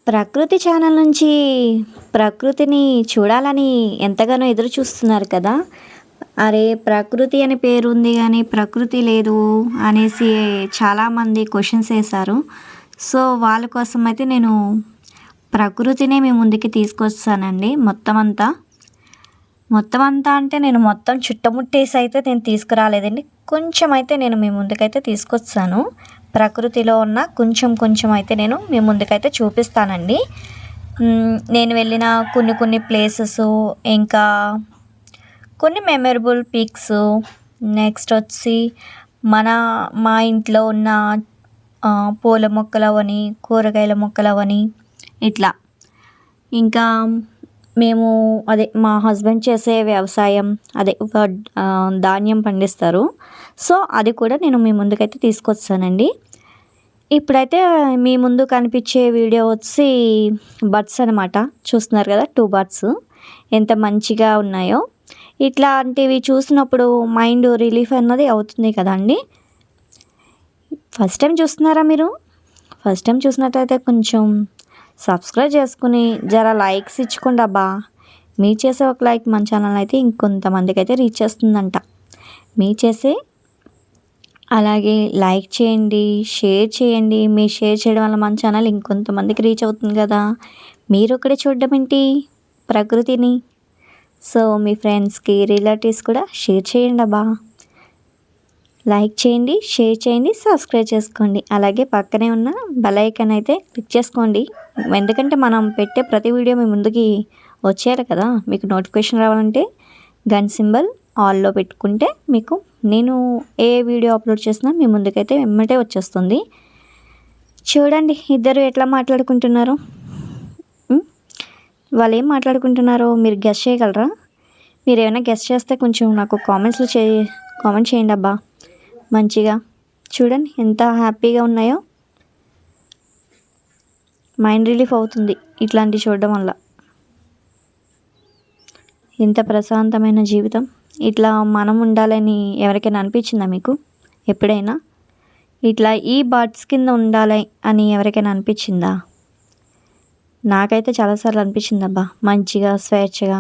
ప్రకృతి ఛానల్ నుంచి ప్రకృతిని చూడాలని ఎంతగానో ఎదురు చూస్తున్నారు కదా! అరే! ప్రకృతి అని పేరుంది గానీ, ప్రకృతి లేదు అనేసి చాలామంది క్వెషన్స్ ఏశారు. సో, వాళ్ళ కోసమయితే నేను ప్రకృతినే మీ ముందుకి తీసుకొచ్చేసానండి మొత్తమంతా. మొత్తమంతా అంటే నేను మొత్తం చుట్టుముట్టేసయితే నేను తీసుకురాలేదండి. కొంచెమైతే నేను మీ ముందుకైతే తీసుకొచ్చేసాను. ప్రకృతిలో ఉన్న కొంచెం కొంచెం అయితే నేను మీ ముందుకైతే చూపిస్తానండి. నేను వెళ్ళిన కొన్ని కొన్ని ప్లేసెసు, ఇంకా కొన్ని మెమరబుల్ పిక్సు, నెక్స్ట్ వచ్చి మన మా ఇంట్లో ఉన్న పూల మొక్కలవని, కూరగాయల మొక్కలవని ఇట్లా. ఇంకా మేము మా హస్బెండ్ చేసే వ్యవసాయం ఒక ధాన్యం పండిస్తారు. సో, అది కూడా నేను మీ ముందుకైతే తీసుకొచ్చేసానండి. ఇప్పుడైతే మీ ముందు కనిపించే వీడియో వచ్చి బర్డ్స్ అనమాట. చూస్తున్నారు కదా! 2 బర్డ్స్ ఎంత మంచిగా ఉన్నాయో. ఇట్లాంటివి చూసినప్పుడు మైండ్ రిలీఫ్ అన్నది అవుతుంది కదండీ! ఫస్ట్ టైం చూస్తున్నారా మీరు? ఫస్ట్ టైం చూసినట్టయితే కొంచెం సబ్స్క్రైబ్ చేసుకుని జర లైక్స్ ఇచ్చుకోండి అబ్బా. మీరు చేసే ఒక లైక్ మన ఛానల్ అయితే ఇంకొంతమందికి అయితే రీచ్ చేస్తుందంట. మీరు చేసే అలాగే లైక్ చేయండి, షేర్ చేయండి. మీరు షేర్ చేయడం వల్ల మన ఛానల్ ఇంకొంతమందికి రీచ్ అవుతుంది కదా! మీరొక్కడే చూడడం ఏంటి ప్రకృతిని. సో, మీ ఫ్రెండ్స్‌కి, రిలేటివ్స్ కూడా షేర్ చేయండి అబ్బా. లైక్ చేయండి, షేర్ చేయండి, సబ్స్క్రైబ్ చేసుకోండి. అలాగే పక్కనే ఉన్న బెల్ ఐకాన్ అయితే క్లిక్ చేసుకోండి. ఎందుకంటే మనం పెట్టే ప్రతి వీడియో మీ ముందుకి వచ్చేయాలి కదా! మీకు నోటిఫికేషన్ రావాలంటే గన్ సింబల్ ఆల్‌లో పెట్టుకుంటే మీకు నేను ఏ వీడియో అప్లోడ్ చేసినా మీ ముందుకైతే వెంబటే వచ్చేస్తుంది. చూడండి ఇద్దరు ఎట్లా మాట్లాడుకుంటున్నారో. వాళ్ళు ఏం మాట్లాడుకుంటున్నారో మీరు గెస్ చేయగలరా? మీరేమైనా గెస్ చేస్తే కొంచెం నాకు కామెంట్ చేయండి అబ్బా మంచిగా. చూడండి ఎంత హ్యాపీగా ఉన్నాయో. మైండ్ రిలీఫ్ అవుతుంది ఇట్లాంటివి చూడడం వల్ల. ఎంత ప్రశాంతమైన జీవితం. ఇట్లా మనం ఉండాలని ఎవరికైనా అనిపించిందా మీకు ఎప్పుడైనా? ఇట్లా ఈ బర్డ్స్ కింద ఉండాలి అని ఎవరికైనా అనిపించిందా? నాకైతే చాలాసార్లు అనిపించిందబ్బా మంచిగా, స్వేచ్ఛగా.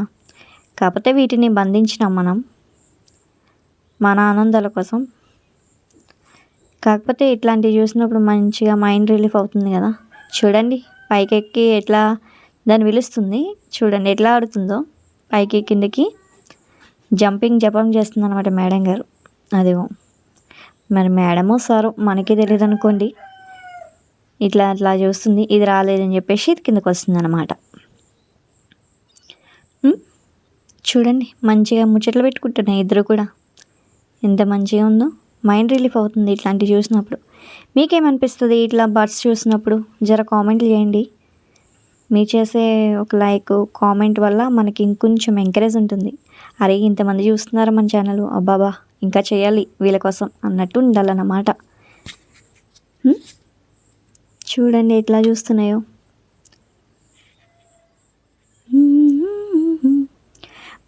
కాకపోతే వీటిని బంధించినాం మనం మన ఆనందాల కోసం. కాకపోతే ఇట్లాంటివి చూసినప్పుడు మంచిగా మైండ్ రిలీఫ్ అవుతుంది కదా! చూడండి పైకెక్కి ఎట్లా దాన్ని పిలుస్తుంది. చూడండి ఎట్లా ఆడుతుందో పైకి కిందకి జంపింగ్ చేస్తుంది అనమాట మేడం గారు. అదిగో మరి మేడమో సారో మనకి తెలియదు అనుకోండి. ఇట్లా అట్లా చూస్తుంది. ఇది రాలేదని చెప్పేసి ఇది కిందకి వస్తుంది అనమాట. చూడండి మంచిగా ముచ్చట్లు పెట్టుకుంటున్నాయి ఇద్దరు కూడా. ఎంత మంచిగా ఉందో. మైండ్ రిలీఫ్ అవుతుంది ఇట్లాంటివి చూసినప్పుడు. మీకేమనిపిస్తుంది ఇట్లా బర్డ్స్ చూసినప్పుడు? జర కామెంట్లు చేయండి. మీరు చేసే ఒక లైక్, కామెంట్ వల్ల మనకి ఇంకొంచెం ఎంకరేజ్ ఉంటుంది. అరే ఇంతమంది చూస్తున్నారు మన ఛానల్, అబ్బాబా ఇంకా చేయాలి వీళ్ళ కోసం అన్నట్టు ఉండాలన్నమాట. చూడండి ఎట్లా చూస్తున్నాయో.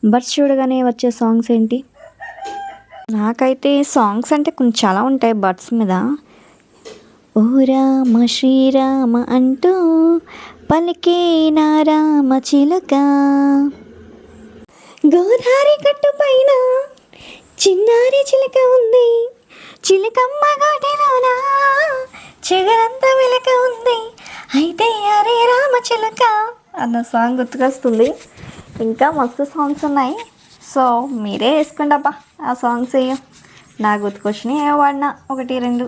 బర్డ్స్ చూడగానే వచ్చే సాంగ్స్ ఏంటి? నాకైతే సాంగ్స్ అంటే కొంచెం చాలా ఉంటాయి బర్డ్స్ మీద. ఓ రామ శ్రీరామ అంటూ పలికే నా రామ చిలక, గోదారి గట్టు పైన చిన్నారి చిలక ఉంది, చిలకమ్మ గోటిలోన చిగురంత వెలక ఉంది, అయితే అరే రామ చిలక అన్న సాంగ్ గుర్తుకొస్తుంది. ఇంకా మస్తు సాంగ్స్ ఉన్నాయి. సో మీరే వేసుకోండి అబ్బా ఆ సాంగ్స్. నాకు గుర్తుకొచ్చినాయి ఏమో వాడినా 1, 2.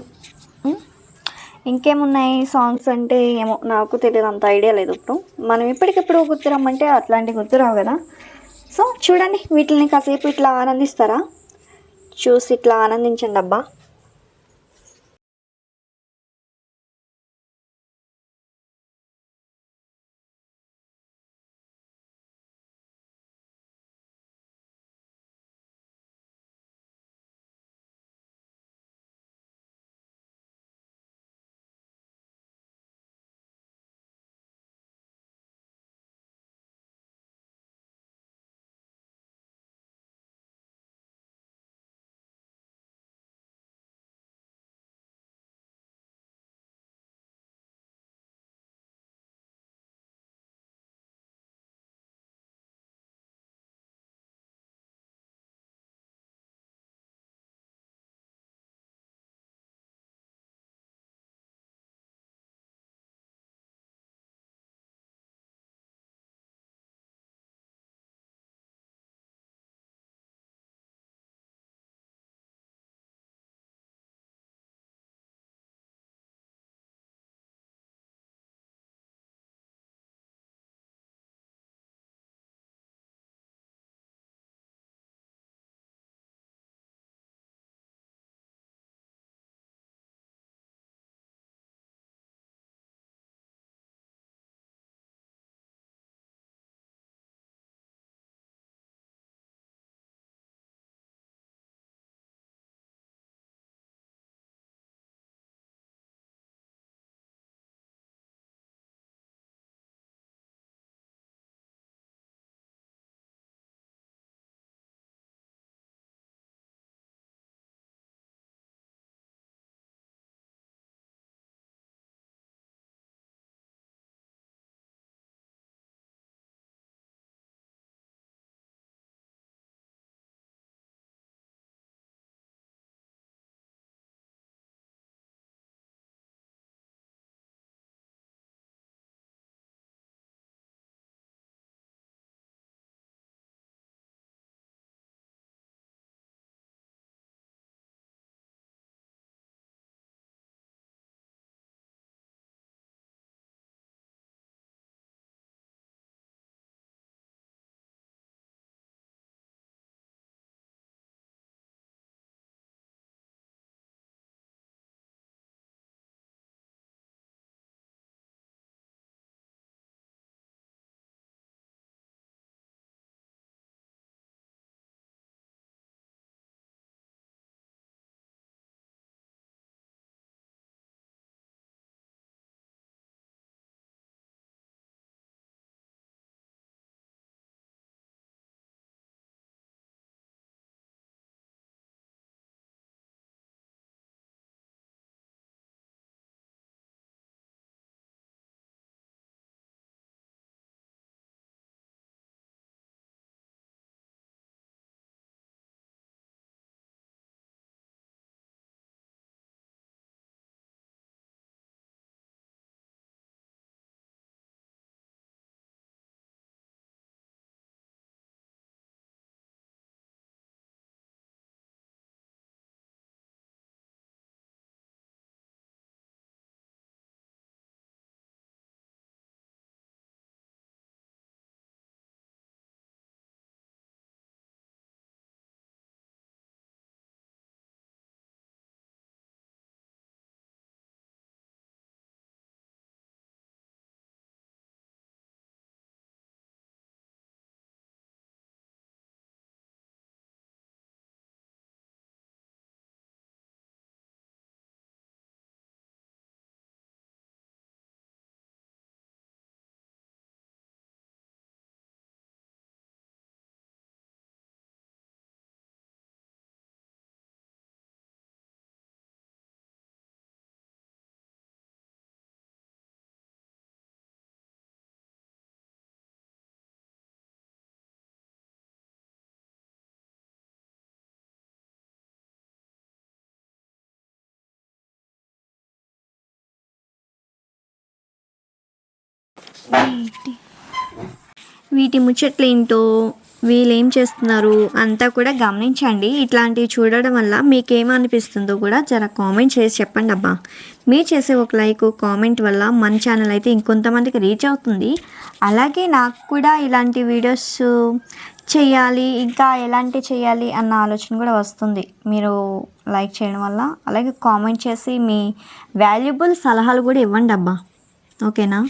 ఇంకేమున్నాయి సాంగ్స్ అంటే ఏమో నాకు తెలియదు, అంత ఐడియా లేదు. ఇప్పుడు మనం ఇప్పటికిప్పుడు గుర్తు రమ్మంటే అట్లాంటివి గుర్తు రావు కదా. సో చూడండి వీటిని కాసేపు ఇట్లా ఆనందిస్తారా? చూసి ఇట్లా ఆనందించండి అబ్బా. వీటి వీటి ముచ్చట్లేంటో, వీళ్ళు ఏం చేస్తున్నారు అంతా కూడా గమనించండి. ఇట్లాంటివి చూడడం వల్ల మీకేమనిపిస్తుందో కూడా జర కామెంట్ చేసి చెప్పండి అబ్బా. మీరు చేసే ఒక లైక్ కామెంట్ వల్ల మన ఛానల్ అయితే ఇంకొంతమందికి రీచ్ అవుతుంది. అలాగే నాకు కూడా ఇలాంటి వీడియోస్ చేయాలి, ఇంకా ఎలాంటి చేయాలి అన్న ఆలోచన కూడా వస్తుంది మీరు లైక్ చేయడం వల్ల. అలాగే కామెంట్ చేసి మీ వాల్యుబుల్ సలహాలు కూడా ఇవ్వండి అబ్బా. ఓకేనా?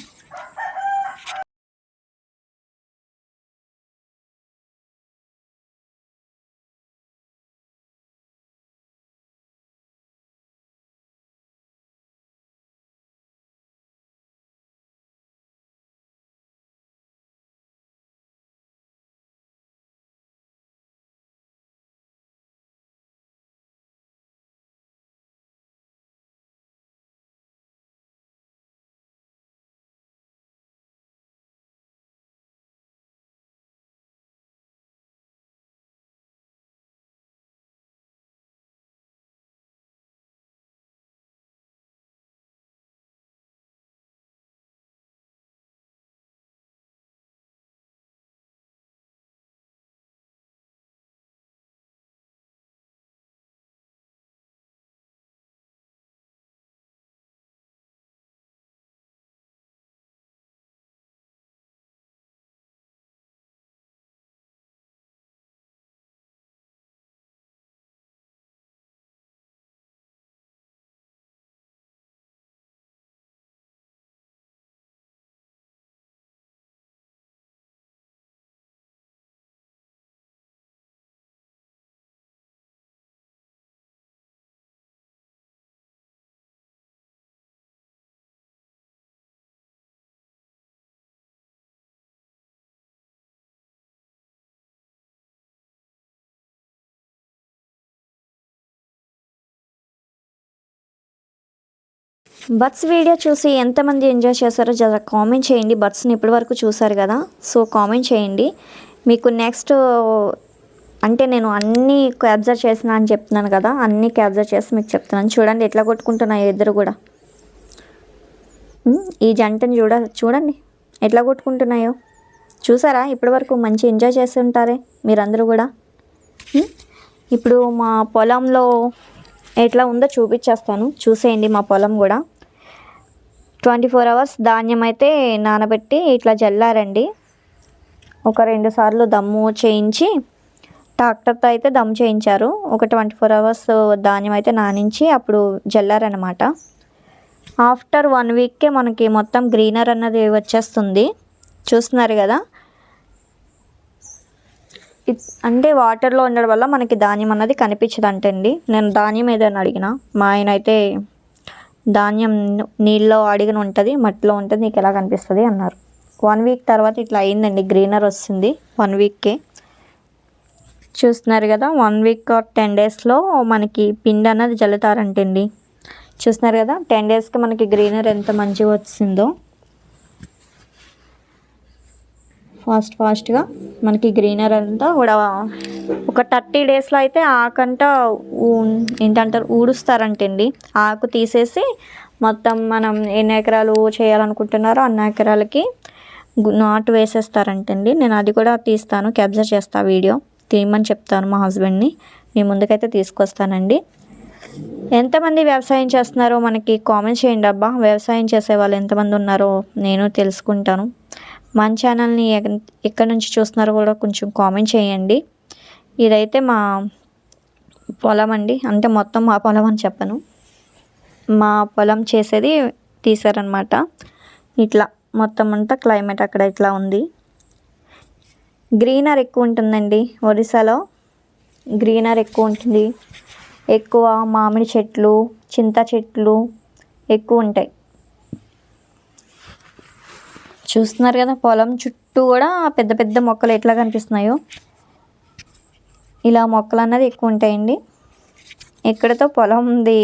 బర్డ్స్ వీడియో చూసి ఎంతమంది ఎంజాయ్ చేశారో జర కామెంట్ చేయండి. బర్డ్స్ని ఇప్పటి వరకు చూసారు కదా, సో కామెంట్ చేయండి. మీకు నెక్స్ట్ అంటే నేను అన్నీ క్యాప్చర్ చేసిన అని చెప్తున్నాను కదా, అన్నీ క్యాప్చర్ చేసి మీకు చెప్తున్నాను. చూడండి ఎట్లా కొట్టుకుంటున్నాయో ఇద్దరు కూడా. ఈ జంటని చూడండి ఎట్లా కొట్టుకుంటున్నాయో. చూసారా? ఇప్పటి వరకు మంచి ఎంజాయ్ చేసి ఉంటారే మీరందరూ కూడా. ఇప్పుడు మా పొలంలో ఎట్లా ఉందో చూపించేస్తాను, చూసేయండి. మా పొలం కూడా 24 hours ధాన్యం అయితే నానబెట్టి ఇట్లా జల్లారండి. ఒక 2 సార్లు దమ్ము చేయించి, ట్రాక్టర్తో అయితే దమ్ము చేయించారు. ఒక 24 hours ధాన్యం అయితే నానించి అప్పుడు జల్లారనమాట. ఆఫ్టర్ 1 weekకే మనకి మొత్తం గ్రీనర్ అన్నది వచ్చేస్తుంది. చూస్తున్నారు కదా, అంటే వాటర్లో ఉండడం వల్ల మనకి ధాన్యం అన్నది కనిపించదు అంటండి. నేను ధాన్యం ఏదైనా అడిగిన మా ఆయన అయితే ధాన్యం నీళ్ళలో అడిగిన ఉంటుంది, మట్టిలో ఉంటుంది, నీకు ఎలా కనిపిస్తుంది అన్నారు. 1 week తర్వాత ఇట్లా అయిందండి, గ్రీనర్ వస్తుంది 1 weekకే. చూస్తున్నారు కదా, 1 week or 10 daysలో మనకి పిండి అన్నది జల్లుతారంటండి. చూస్తున్నారు కదా, 10 daysకి మనకి గ్రీనర్ ఎంత మంచిగా వచ్చిందో. ఫాస్ట్గా మనకి గ్రీనర్ అంతా కూడా ఒక 30 daysలో అయితే ఆకంతా ఏంటంటారు ఊడుస్తారంటండి. ఆకు తీసేసి మొత్తం మనం ఎన్ని ఎకరాలు చేయాలనుకుంటున్నారో అన్ని ఎకరాలకి నాటు వేసేస్తారంటండి. నేను అది కూడా తీస్తాను, క్యాప్చర్ చేస్తా వీడియో, తీయమని చెప్తాను మా హస్బెండ్ని. మీ ముందుకైతే తీసుకొస్తానండి. ఎంతమంది వ్యవసాయం చేస్తున్నారో మనకి కామెంట్ చేయండి అబ్బా. వ్యవసాయం చేసే వాళ్ళు ఎంతమంది ఉన్నారో నేను తెలుసుకుంటాను. మన ఛానల్ని ఎక్కడి నుంచి చూస్తున్నారో కూడా కొంచెం కామెంట్ చేయండి. ఇదైతే మా పొలం అండి, అంటే మొత్తం మా పొలం అని చెప్పను, మా పొలం చేసేది తీసారనమాట. ఇట్లా మొత్తం అంతా క్లైమేట్ అక్కడ ఇట్లా ఉంది. గ్రీనర్ ఎక్కువ ఉంటుందండి ఒరిస్సాలో, గ్రీనర్ ఎక్కువ ఉంటుంది. ఎక్కువ మామిడి చెట్లు, చింత చెట్లు ఎక్కువ ఉంటాయి. చూస్తున్నారు కదా, పొలం చుట్టూ కూడా పెద్ద పెద్ద మొక్కలు ఎట్లా కనిపిస్తున్నాయో, ఇలా మొక్కలు అన్నది ఎక్కువ ఉంటాయండి. ఇక్కడతో పొలంది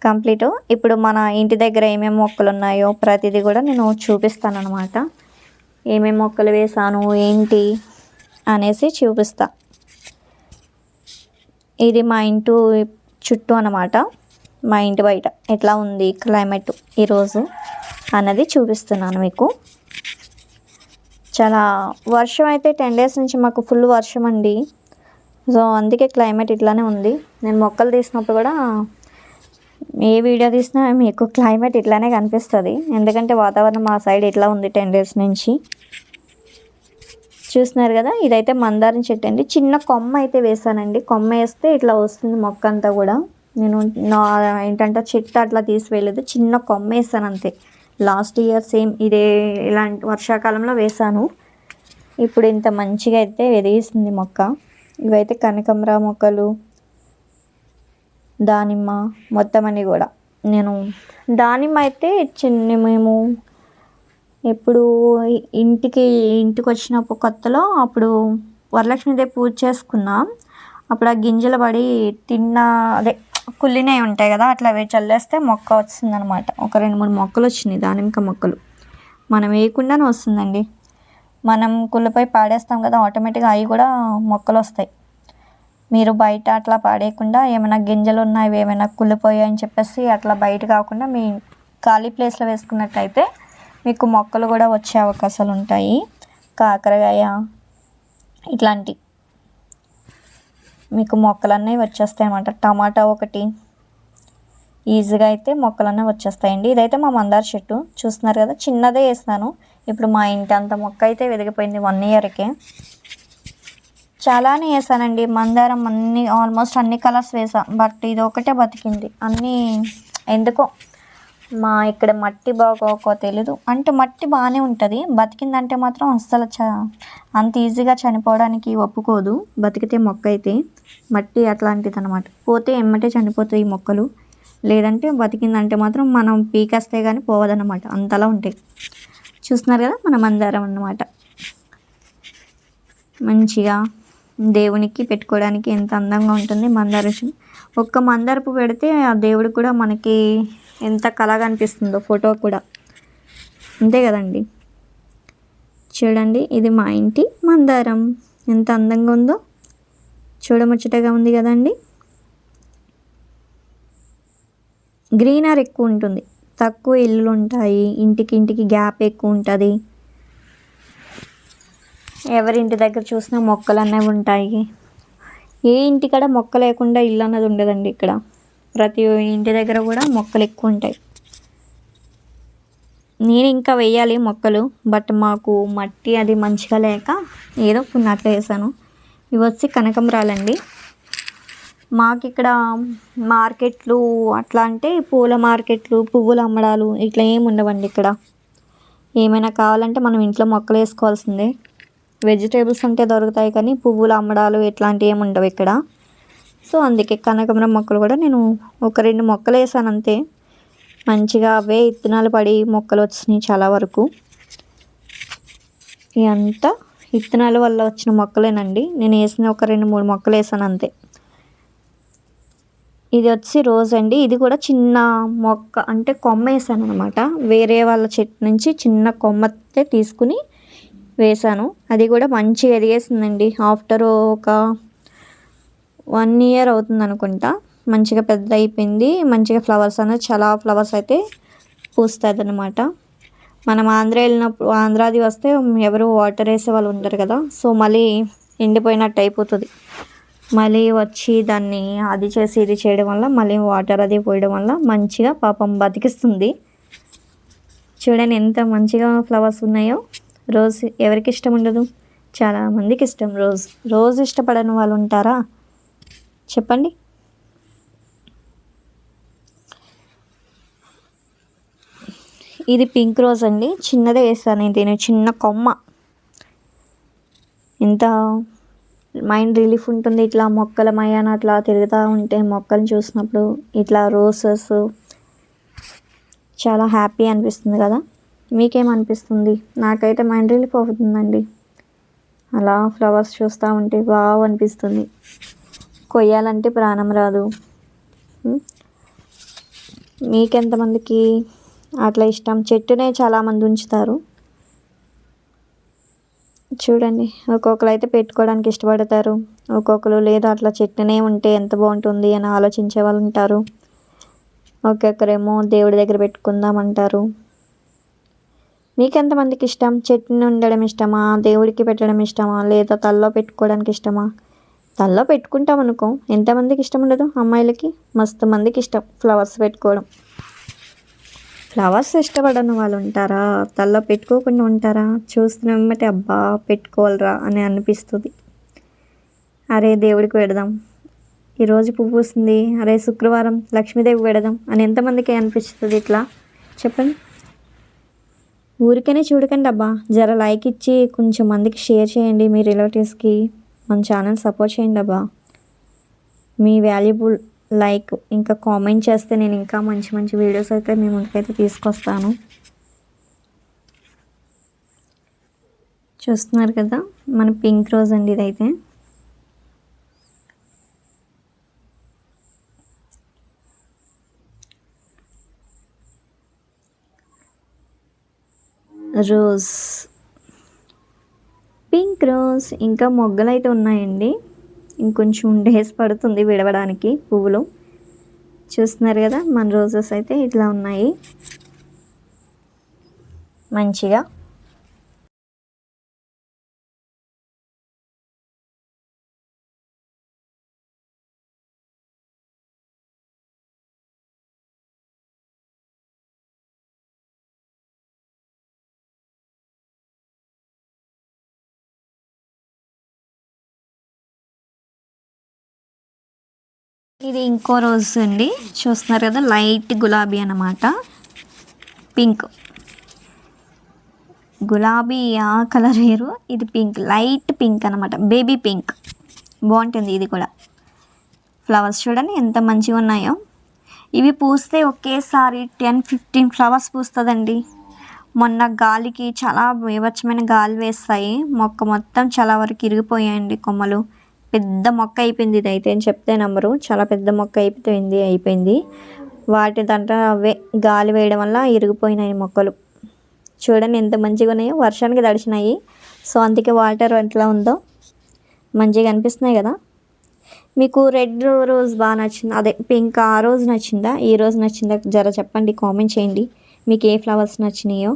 కంప్లీట్. ఇప్పుడు మన ఇంటి దగ్గర ఏమేమి మొక్కలు ఉన్నాయో ప్రతిదీ కూడా నేను చూపిస్తాను అనమాట. ఏమేమి మొక్కలు వేసాను ఏంటి అనేసి చూపిస్తా. ఇది మా ఇంటి చుట్టూ అన్నమాట, మా ఇంటి బయట ఎట్లా ఉంది క్లైమేట్ ఈరోజు అన్నది చూపిస్తున్నాను మీకు. చాలా వర్షం అయితే 10 డేస్ నుంచి మాకు ఫుల్ వర్షం అండి. సో అందుకే క్లైమేట్ ఇట్లానే ఉంది. నేను మొక్కలు తీసినప్పుడు కూడా ఏ వీడియో తీసినా మీకు క్లైమేట్ ఇట్లానే కనిపిస్తుంది. ఎందుకంటే వాతావరణం మా సైడ్ ఇట్లా ఉంది 10 డేస్ నుంచి. చూస్తున్నారు కదా, ఇదైతే మందారం చెట్టు అండి. చిన్న కొమ్మ అయితే వేసానండి. కొమ్మ వేస్తే ఇట్లా వస్తుంది మొక్క అంతా కూడా. నేను ఏంటంటే చెట్టు అట్లా తీసివేయలేదు, చిన్న కొమ్మ వేసాను అంతే. లాస్ట్ ఇయర్ సేమ్ ఇదే ఇలాంటి వర్షాకాలంలో వేసాను. ఇప్పుడు ఇంత మంచిగా అయితే ఎదిగిస్తుంది మొక్క. ఇవైతే కనకంబర మొక్కలు, దానిమ్మ మొత్తం అన్నీ కూడా. నేను దానిమ్మ అయితే మేము ఎప్పుడు ఇంటికి వచ్చినప్పుడు కొత్తలో అప్పుడు వరలక్ష్మీదేవి పూజ చేసుకున్నాం. అప్పుడు ఆ గింజలు పడి అదే కుళ్ళినవి ఉంటాయి కదా, అట్లా అవి చల్లేస్తే మొక్క వచ్చిందనమాట. ఒక 2-3 మొక్కలు వచ్చినాయి, దానిమ్మ మొక్కలు. మనం వేయకుండానే వస్తుందండి. మనం కుళ్ళపై పాడేస్తాం కదా, ఆటోమేటిక్గా అవి కూడా మొక్కలు వస్తాయి. మీరు బయట అట్లా పాడేయకుండా ఏమైనా గింజలు ఉన్నాయి, ఏమైనా కుళ్ళిపోయాయి అని చెప్పేసి అట్లా బయట కాకుండా మీ ఖాళీ ప్లేస్లో వేసుకున్నట్టయితే మీకు మొక్కలు కూడా వచ్చే అవకాశాలు ఉంటాయి. కాకరకాయ ఇట్లాంటి మీకు మొక్కలన్నీ వచ్చేస్తాయి అన్నమాట. టమాటా ఒకటి ఈజీగా అయితే మొక్కలన్నీ వచ్చేస్తాయండి. ఇదైతే మా మందార చెట్టు చూస్తున్నారు కదా, చిన్నదే వేసినాను. ఇప్పుడు మా ఇంటి అంత మొక్క అయితే వెదిగిపోయింది 1 ఇయర్కే. చాలానే వేసానండి మందారం, ఆల్మోస్ట్ అన్ని కలర్స్ వేసా. బట్ ఇది ఒకటే బతికింది. అన్నీ ఎందుకో మా ఇక్కడ మట్టి బాగోకో తెలీదు. అంటే మట్టి బాగానే ఉంటుంది, బతికిందంటే మాత్రం అస్సలు అంత ఈజీగా చనిపోవడానికి ఒప్పుకోదు. బతికితే మొక్క అయితే మట్టి అట్లాంటిది అనమాట. పోతే ఎమ్మటే చనిపోతాయి ఈ మొక్కలు. లేదంటే బతికిందంటే మాత్రం మనం పీకేస్తే కానీ పోవదన్నమాట, అంతలా ఉంటాయి. చూస్తున్నారు కదా మన మందారం అన్నమాట. మంచిగా దేవునికి పెట్టుకోవడానికి ఎంత అందంగా ఉంటుంది మందార. ఒక్క మందారపు పెడితే ఆ దేవుడు కూడా మనకి ఎంత కళగా అనిపిస్తుందో, ఫోటో కూడా అంతే కదండి. చూడండి, ఇది మా ఇంటి మందారం ఎంత అందంగా ఉందో, చూడముచ్చటగా ఉంది కదండి. గ్రీనరీ ఎక్కువ ఉంటుంది, తక్కువ ఇల్లులు ఉంటాయి, ఇంటికి గ్యాప్ ఎక్కువ ఉంటుంది. ఎవరి ఇంటి దగ్గర చూసినా మొక్కలు అనేవి ఉంటాయి. ఏ ఇంటికాడ మొక్క లేకుండా ఇల్లు అన్నది ఉండదండి. ఇక్కడ ప్రతి ఇంటి దగ్గర కూడా మొక్కలు ఎక్కువ ఉంటాయి. నేను ఇంకా వేయాలి మొక్కలు, బట్ మాకు మట్టి అది మంచిగా లేక ఏదో కొన్ని అట్లా వేసాను. ఇవి వచ్చి కనకంబరాలండి. మాకు ఇక్కడ మార్కెట్లు అట్లా అంటే పూల మార్కెట్లు, పువ్వులు అమ్మడాలు ఇట్లా ఏమి ఉండవండి. ఇక్కడ ఏమైనా కావాలంటే మనం ఇంట్లో మొక్కలు వేసుకోవాల్సిందే. వెజిటేబుల్స్ అంటే దొరుకుతాయి కానీ పువ్వులు అమ్మడాలు ఇట్లాంటివి ఏమి ఉండవు ఇక్కడ. సో అందుకే కనకాంబరం మొక్కలు కూడా నేను ఒక 2 మొక్కలు వేసాను అంతే. మంచిగా అవే విత్తనాలు పడి మొక్కలు వచ్చినాయి చాలా వరకు. ఇదంతా విత్తనాల వల్ల వచ్చిన మొక్కలేనండి. నేను వేసిన ఒక 2-3 మొక్కలు వేసాను అంతే. ఇది వచ్చి రోజ్ అండి. ఇది కూడా చిన్న మొక్క, అంటే కొమ్మ వేసాను అనమాట. వేరే వాళ్ళ చెట్టు నుంచి చిన్న కొమ్మతే తీసుకుని వేసాను. అది కూడా మంచిగా ఎదిగేసిందండి. ఆఫ్టర్ ఒక 1 ఇయర్ అవుతుంది అనుకుంటా, మంచిగా పెద్ద అయిపోయింది. మంచిగా ఫ్లవర్స్ అనేది చాలా ఫ్లవర్స్ అయితే పూస్తుంది అనమాట. మనం ఆంధ్ర వెళ్ళినప్పుడు, ఆంధ్రాది వస్తే ఎవరు వాటర్ వేసే వాళ్ళు ఉండరు కదా, సో మళ్ళీ ఎండిపోయినట్టు అయిపోతుంది. మళ్ళీ వచ్చి దాన్ని అది చేసి ఇది చేయడం వల్ల, మళ్ళీ వాటర్ అది పోయడం వల్ల మంచిగా పాపం బతికిస్తుంది. చూడండి ఎంత మంచిగా ఫ్లవర్స్ ఉన్నాయో. రోజ్ ఎవరికి ఇష్టం ఉండదు, చాలామందికి ఇష్టం. రోజ్ ఇష్టపడని వాళ్ళు ఉంటారా చెప్పండి. ఇది పింక్ రోజ్ అండి. చిన్నదే వేసాను నేను, చిన్న కొమ్మ. ఎంత మైండ్ రిలీఫ్ ఉంటుంది ఇట్లా మొక్కల మయాన అట్లా తిరుగుతూ ఉంటే, మొక్కలు చూసినప్పుడు ఇట్లా రోసెస్ చాలా హ్యాపీ అనిపిస్తుంది కదా. మీకేమనిపిస్తుంది? నాకైతే మైండ్ రిలీఫ్ అవుతుందండి అలా ఫ్లవర్స్ చూస్తూ ఉంటే. బాగా అనిపిస్తుంది, కొయ్యాలంటే ప్రాణం రాదు. మీకెంతమందికి అట్లా ఇష్టం? చెట్టునే చాలామంది ఉంచుతారు చూడండి. ఒక్కొక్కరు అయితే పెట్టుకోవడానికి ఇష్టపడతారు, ఒక్కొక్కరు లేదు అట్లా చెట్టునే ఉంటే ఎంత బాగుంటుంది అని ఆలోచించే వాళ్ళు ఉంటారు. ఒక్కొక్కరేమో దేవుడి దగ్గర పెట్టుకుందాం అంటారు. మీకెంతమందికి ఇష్టం? చట్నీ ఉండడం ఇష్టమా? దేవుడికి పెట్టడం ఇష్టమా? లేదా తలలో పెట్టుకోవడానికి ఇష్టమా? తలలో పెట్టుకుంటాం అనుకో, ఎంతమందికి ఇష్టం ఉండదు అమ్మాయిలకి? మస్తు మందికి ఇష్టం ఫ్లవర్స్ పెట్టుకోవడం. ఫ్లవర్స్ ఇష్టపడని వాళ్ళు ఉంటారా? తలలో పెట్టుకోకుండా ఉంటారా? చూస్తున్న వెంబటే అబ్బా పెట్టుకోవాలిరా అని అనిపిస్తుంది. అరే దేవుడికి పెడదాం, ఈరోజు పువ్వు పూస్తుంది, అరే శుక్రవారం లక్ష్మీదేవి పెడదాం అని ఎంతమందికి అనిపిస్తుంది ఇట్లా చెప్పండి. ఊరికనే చూడకండి అబ్బా, జర లైక్ ఇచ్చి కొంచెం మందికి షేర్ చేయండి, మీ రిలేటివ్స్కి. మన ఛానల్ సపోర్ట్ చేయండి అబ్బా. మీ వాల్యుబుల్ లైక్ ఇంకా కామెంట్ చేస్తే నేను ఇంకా మంచి మంచి వీడియోస్ అయితే మీ ముందుకైతే తీసుకొస్తాను. చూస్తున్నారు కదా, మన పింక్ రోజ్ అండి ఇదైతే. Rose, pink rose. ఇంకా మొగ్గలు అయితే ఉన్నాయండి, ఇంకొంచెం డేస్ పడుతుంది విడవడానికి పువ్వులు. చూస్తున్నారు కదా, మన రోజెస్ అయితే ఇట్లా ఉన్నాయి మంచిగా. ఇది ఇంకో రోజ్ అండి, చూస్తున్నారు కదా, లైట్ గులాబీ అన్నమాట. పింక్ గులాబీ ఆ కలర్ వేరు, ఇది పింక్, లైట్ పింక్ అనమాట, బేబీ పింక్. బాగుంటుంది ఇది కూడా. ఫ్లవర్స్ చూడండి ఎంత మంచిగా ఉన్నాయో. ఇవి పూస్తే ఒకేసారి 10-15 ఫ్లవర్స్ పూస్తుందండి. మొన్న గాలికి చాలా వివచ్చమైన గాలి వేస్తాయి, మొక్క మొత్తం చాలా వరకు ఇరిగిపోయాయండి కొమ్మలు. పెద్ద మొక్క అయిపోయింది ఇది అయితే, అని చెప్తే నమ్మరు, చాలా పెద్ద మొక్క అయిపోయింది. వాటి దాంట్లో అవే గాలి వేయడం వల్ల ఇరిగిపోయినాయి మొక్కలు. చూడండి ఎంత మంచిగా ఉన్నాయో, వర్షానికి తడిచినాయి. సో అందుకే వాటర్ ఎట్లా ఉందో మంచిగా అనిపిస్తున్నాయి కదా. మీకు రెడ్ రోజ్ బాగా నచ్చిందా, అదే పింక్ ఆ రోజు నచ్చిందా, ఈ రోజు నచ్చిందా, జర చెప్పండి, కామెంట్ చేయండి మీకు ఏ ఫ్లవర్స్ నచ్చినాయో.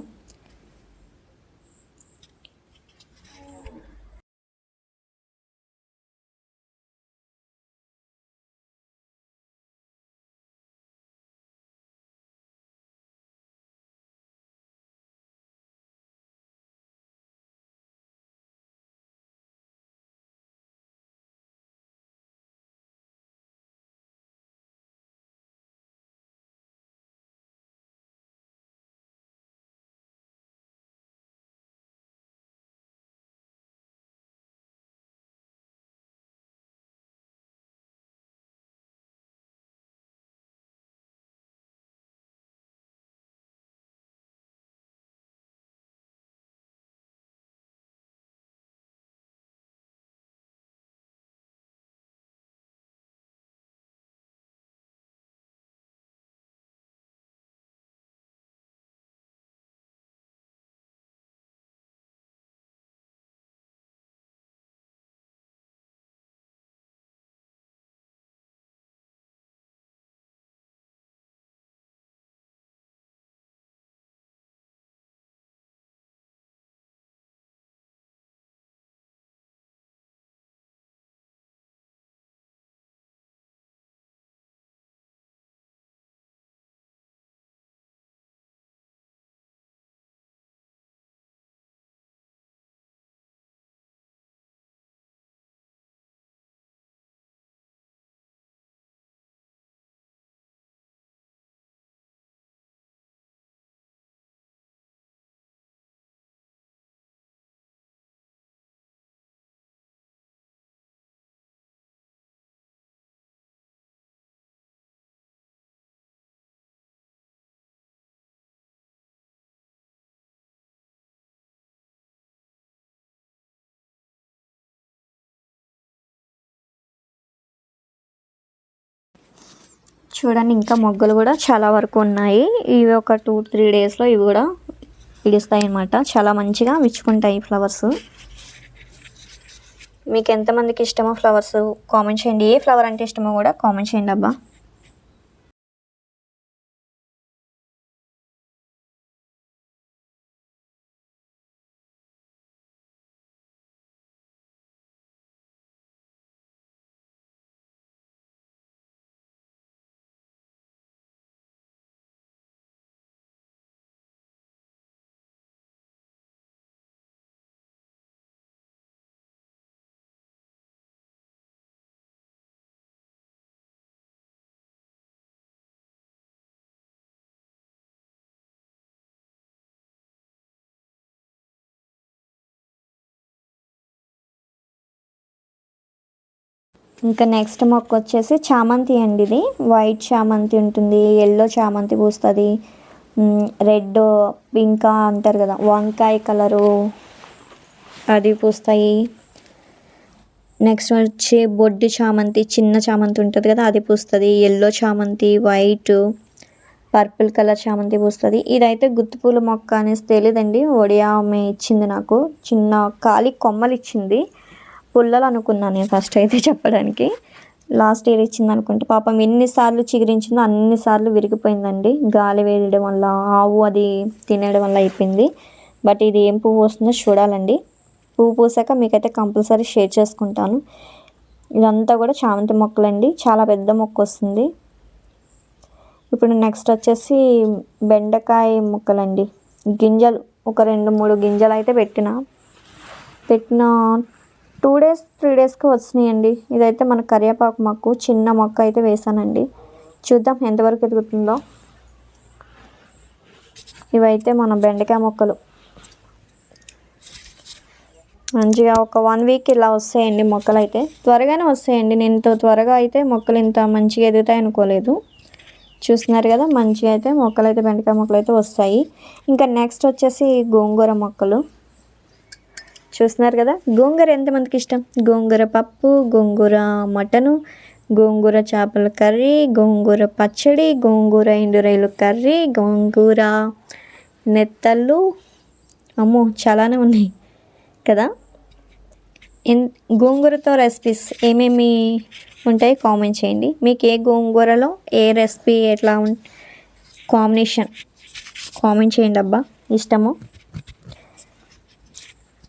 చూడండి ఇంకా మొగ్గలు కూడా చాలా వరకు ఉన్నాయి, ఇవి ఒక 2-3 డేస్లో ఇవి కూడా పిలుస్తాయి అన్నమాట. చాలా మంచిగా విచ్చుకుంటాయి ఫ్లవర్స్. మీకు ఎంతమందికి ఇష్టమో ఫ్లవర్స్ కామెంట్ చేయండి, ఏ ఫ్లవర్ అంటే ఇష్టమో కూడా కామెంట్ చేయండి అబ్బా. ఇంకా నెక్స్ట్ మొక్క వచ్చేసి చామంతి అండి. ఇది వైట్ చామంతి ఉంటుంది, ఎల్లో చామంతి పూస్తుంది, రెడ్ ఇంకా అంటారు కదా వంకాయ కలరు అది పూస్తాయి. నెక్స్ట్ వచ్చి బొడ్డు చామంతి, చిన్న చామంతి ఉంటుంది కదా అది పూస్తుంది. ఎల్లో చామంతి, వైట్, పర్పుల్ కలర్ చామంతి పూస్తుంది. ఇదైతే గుత్తిపూల మొక్క అనేసి తెలియదండి, ఒడియా ఆమె ఇచ్చింది నాకు. చిన్న ఖాళీ కొమ్మలు ఇచ్చింది, పుల్లలు అనుకున్నాను నేను ఫస్ట్ అయితే చెప్పడానికి. లాస్ట్ ఇయర్ ఇచ్చింది అనుకుంటే. పాపం ఎన్నిసార్లు చిగురించిందో అన్నిసార్లు విరిగిపోయిందండి, గాలి వేయడం వల్ల, ఆవు అది తినడం వల్ల అయిపోయింది. బట్ ఇది ఏం పువ్వు వస్తుందో చూడాలండి. పువ్వు పూసాక మీకైతే కంపల్సరీ షేర్ చేసుకుంటాను. ఇదంతా కూడా చామంతి మొక్కలండి, చాలా పెద్ద మొక్క వస్తుంది. ఇప్పుడు నెక్స్ట్ వచ్చేసి బెండకాయ మొక్కలండి. గింజలు ఒక 2-3 గింజలు అయితే పెట్టిన 2 days 3 daysకి వచ్చినాయండి. ఇదైతే మన కరివేపాకు మొక్క, చిన్న మొక్క అయితే వేసానండి. చూద్దాం ఎంతవరకు ఎదుగుతుందో. ఇవైతే మన బెండకాయ మొక్కలు మంచిగా ఒక 1 week ఇలా వస్తాయండి మొక్కలు అయితే. త్వరగానే వస్తాయండి, నేను ఇంత త్వరగా అయితే మొక్కలు ఇంత మంచిగా ఎదుగుతాయి అనుకోలేదు. చూస్తున్నారు కదా, మంచిగా అయితే మొక్కలు అయితే బెండకాయ మొక్కలు అయితే వస్తాయి. ఇంకా నెక్స్ట్ వచ్చేసి గోంగూర మొక్కలు చూస్తున్నారు కదా. గోంగూర ఎంతమందికి ఇష్టం? గోంగూర పప్పు, గోంగూర మటను, గోంగూర చేపల కర్రీ, గోంగూర పచ్చడి, గోంగూర ఎండు రొయ్యలు కర్రీ, గోంగూర నెత్తళ్ళు, అమ్మో చాలానే ఉన్నాయి కదా. గోంగూరతో రెసిపీస్ ఏమేమి ఉంటాయి కామెంట్ చేయండి. మీకు ఏ గోంగూరలో ఏ రెసిపీ ఎట్లా కాంబినేషన్ కామెంట్ చేయండి అబ్బా, ఇష్టము.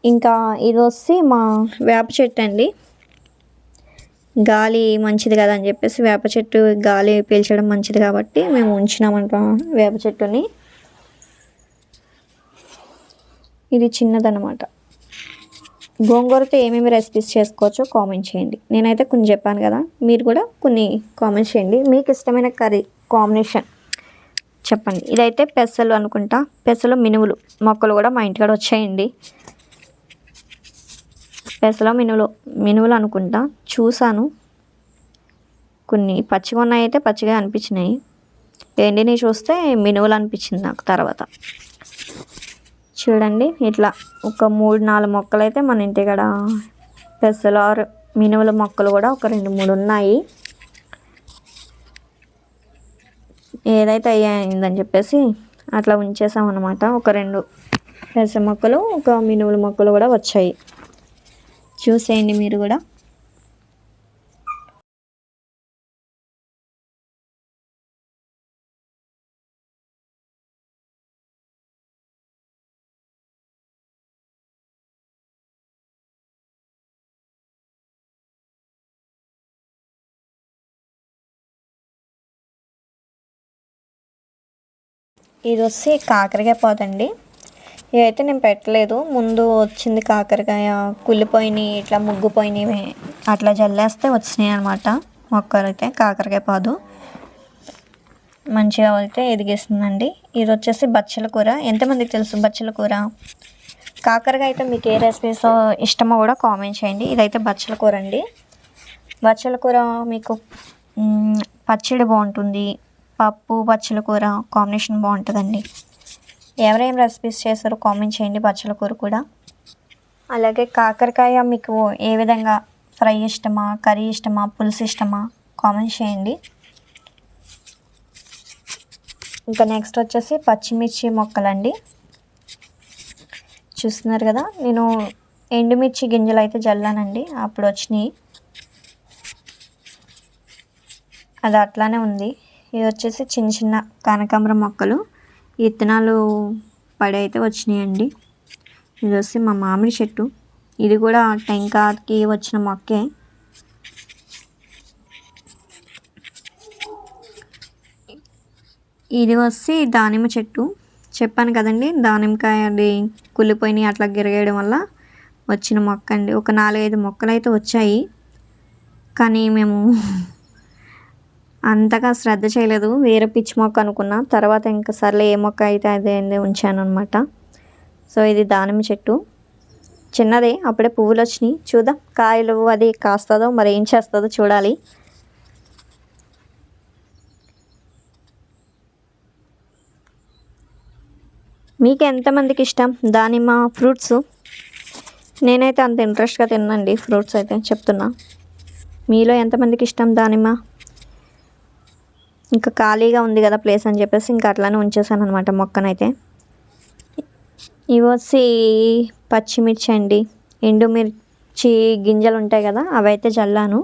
ఇంకా ఇది వచ్చి మా వేప చెట్టు అండి. గాలి మంచిది కదా అని చెప్పేసి వేప చెట్టు గాలి పీల్చడం మంచిది కాబట్టి మేము ఉంచినామంట వేప చెట్టుని. ఇది చిన్నదన్నమాట. గోంగూరతో ఏమేమి రెసిపీస్ చేసుకోవచ్చో కామెంట్ చేయండి. నేనైతే కొన్ని చెప్పాను కదా, మీరు కూడా కొన్ని కామెంట్ చేయండి. మీకు ఇష్టమైన కర్రీ కాంబినేషన్ చెప్పండి. ఇదైతే పెసలు అనుకుంటా, పెసలు మినువులు మొక్కలు కూడా మా ఇంటికాడ వచ్చాయండి. పెసలు మినువులు అనుకుంటా, చూసాను. కొన్ని పచ్చిగా ఉన్నాయి అయితే పచ్చిగా అనిపించినాయి, ఎండిని చూస్తే మినువులు అనిపించింది నాకు తర్వాత. చూడండి ఇట్లా ఒక 3-4 మొక్కలు అయితే మన ఇంటికాడ పెసలు ఆర్ మినువుల మొక్కలు కూడా ఒక 2-3 ఉన్నాయి. ఏదైతే అయ్యిందని చెప్పేసి అట్లా ఉంచేసాం అన్నమాట. ఒక 2 పెసర మొక్కలు, ఒక మినువుల మొక్కలు కూడా వచ్చాయి. చూసేయండి మీరు కూడా. ఇది వచ్చి కాకరకాయ పోతండి. ఇవైతే నేను పెట్టలేదు, ముందు వచ్చింది కాకరకాయ, కుళ్ళిపోయినాయి, ఇట్లా ముగ్గుపోయినవి అట్లా జల్లేస్తే వచ్చినాయి అనమాట మొక్కలు. అయితే కాకరకాయ పాదు మంచిగా అయితే ఎదిగేస్తుందండి. ఇది వచ్చేసి బచ్చల కూర. ఎంతమందికి తెలుసు బచ్చల కూర? కాకరకాయ అయితే మీకు ఏ రెసిపీస్ ఇష్టమో కూడా కామెంట్ చేయండి. ఇదైతే బచ్చల కూర అండి. బచ్చల కూర మీకు పచ్చడి బాగుంటుంది, పప్పు బచ్చల కూర కాంబినేషన్ బాగుంటుందండి. ఎవరేం రెసిపీస్ చేస్తారో కామెంట్ చేయండి. బచ్చల కూర కూడా అలాగే. కాకరకాయ మీకు ఏ విధంగా ఫ్రై ఇష్టమా, కర్రీ ఇష్టమా, పులుసు ఇష్టమా కామెంట్ చేయండి. ఇంకా నెక్స్ట్ వచ్చేసి పచ్చిమిర్చి మొక్కలండి. చూస్తున్నారు కదా, నేను ఎండుమిర్చి గింజలు అయితే జల్లానండి, అప్పుడు వచ్చినాయి. అది అట్లానే ఉంది. ఇది వచ్చేసి చిన్న చిన్న కనకాంబరం మొక్కలు, విత్తనాలు పడి అయితే వచ్చినాయండి. ఇది వచ్చి మా మామిడి చెట్టు. ఇది కూడా టెంకాకి వచ్చిన మొక్కే. ఇది వచ్చి దానిమ్మ చెట్టు. చెప్పాను కదండి, దానిమ్మకాయ అది కుళ్ళిపోయినాయి అట్లా గిరగేయడం వల్ల వచ్చిన మొక్క అండి. ఒక 4-5 మొక్కలు అయితే వచ్చాయి, కానీ మేము అంతగా శ్రద్ధ చేయలేదు. వేరే పిచ్చి మొక్క అనుకున్నా, తర్వాత ఇంకా సర్లే ఏ మొక్క అయితే అదే ఉంచాను అనమాట. సో ఇది దానిమ్మ చెట్టు. చిన్నదే, అప్పుడే పువ్వులు వచ్చినాయి. చూద్దాం కాయలు అది కాస్తుందో మరి ఏం చేస్తుందో చూడాలి. మీకు ఎంతమందికి ఇష్టం దానిమ్మ ఫ్రూట్స్? నేనైతే అంత ఇంట్రెస్ట్గా తినండి ఫ్రూట్స్ అయితే చెప్తున్నా. మీలో ఎంతమందికి ఇష్టం దానిమ్మ? ఇంకా ఖాళీగా ఉంది కదా ప్లేస్ అని చెప్పేసి ఇంకా అట్లానే ఉంచేసాను అనమాట మొక్కనైతే. ఇవి వచ్చి పచ్చిమిర్చి అండి, ఎండుమిర్చి గింజలు ఉంటాయి కదా అవి అయితే చల్లాను.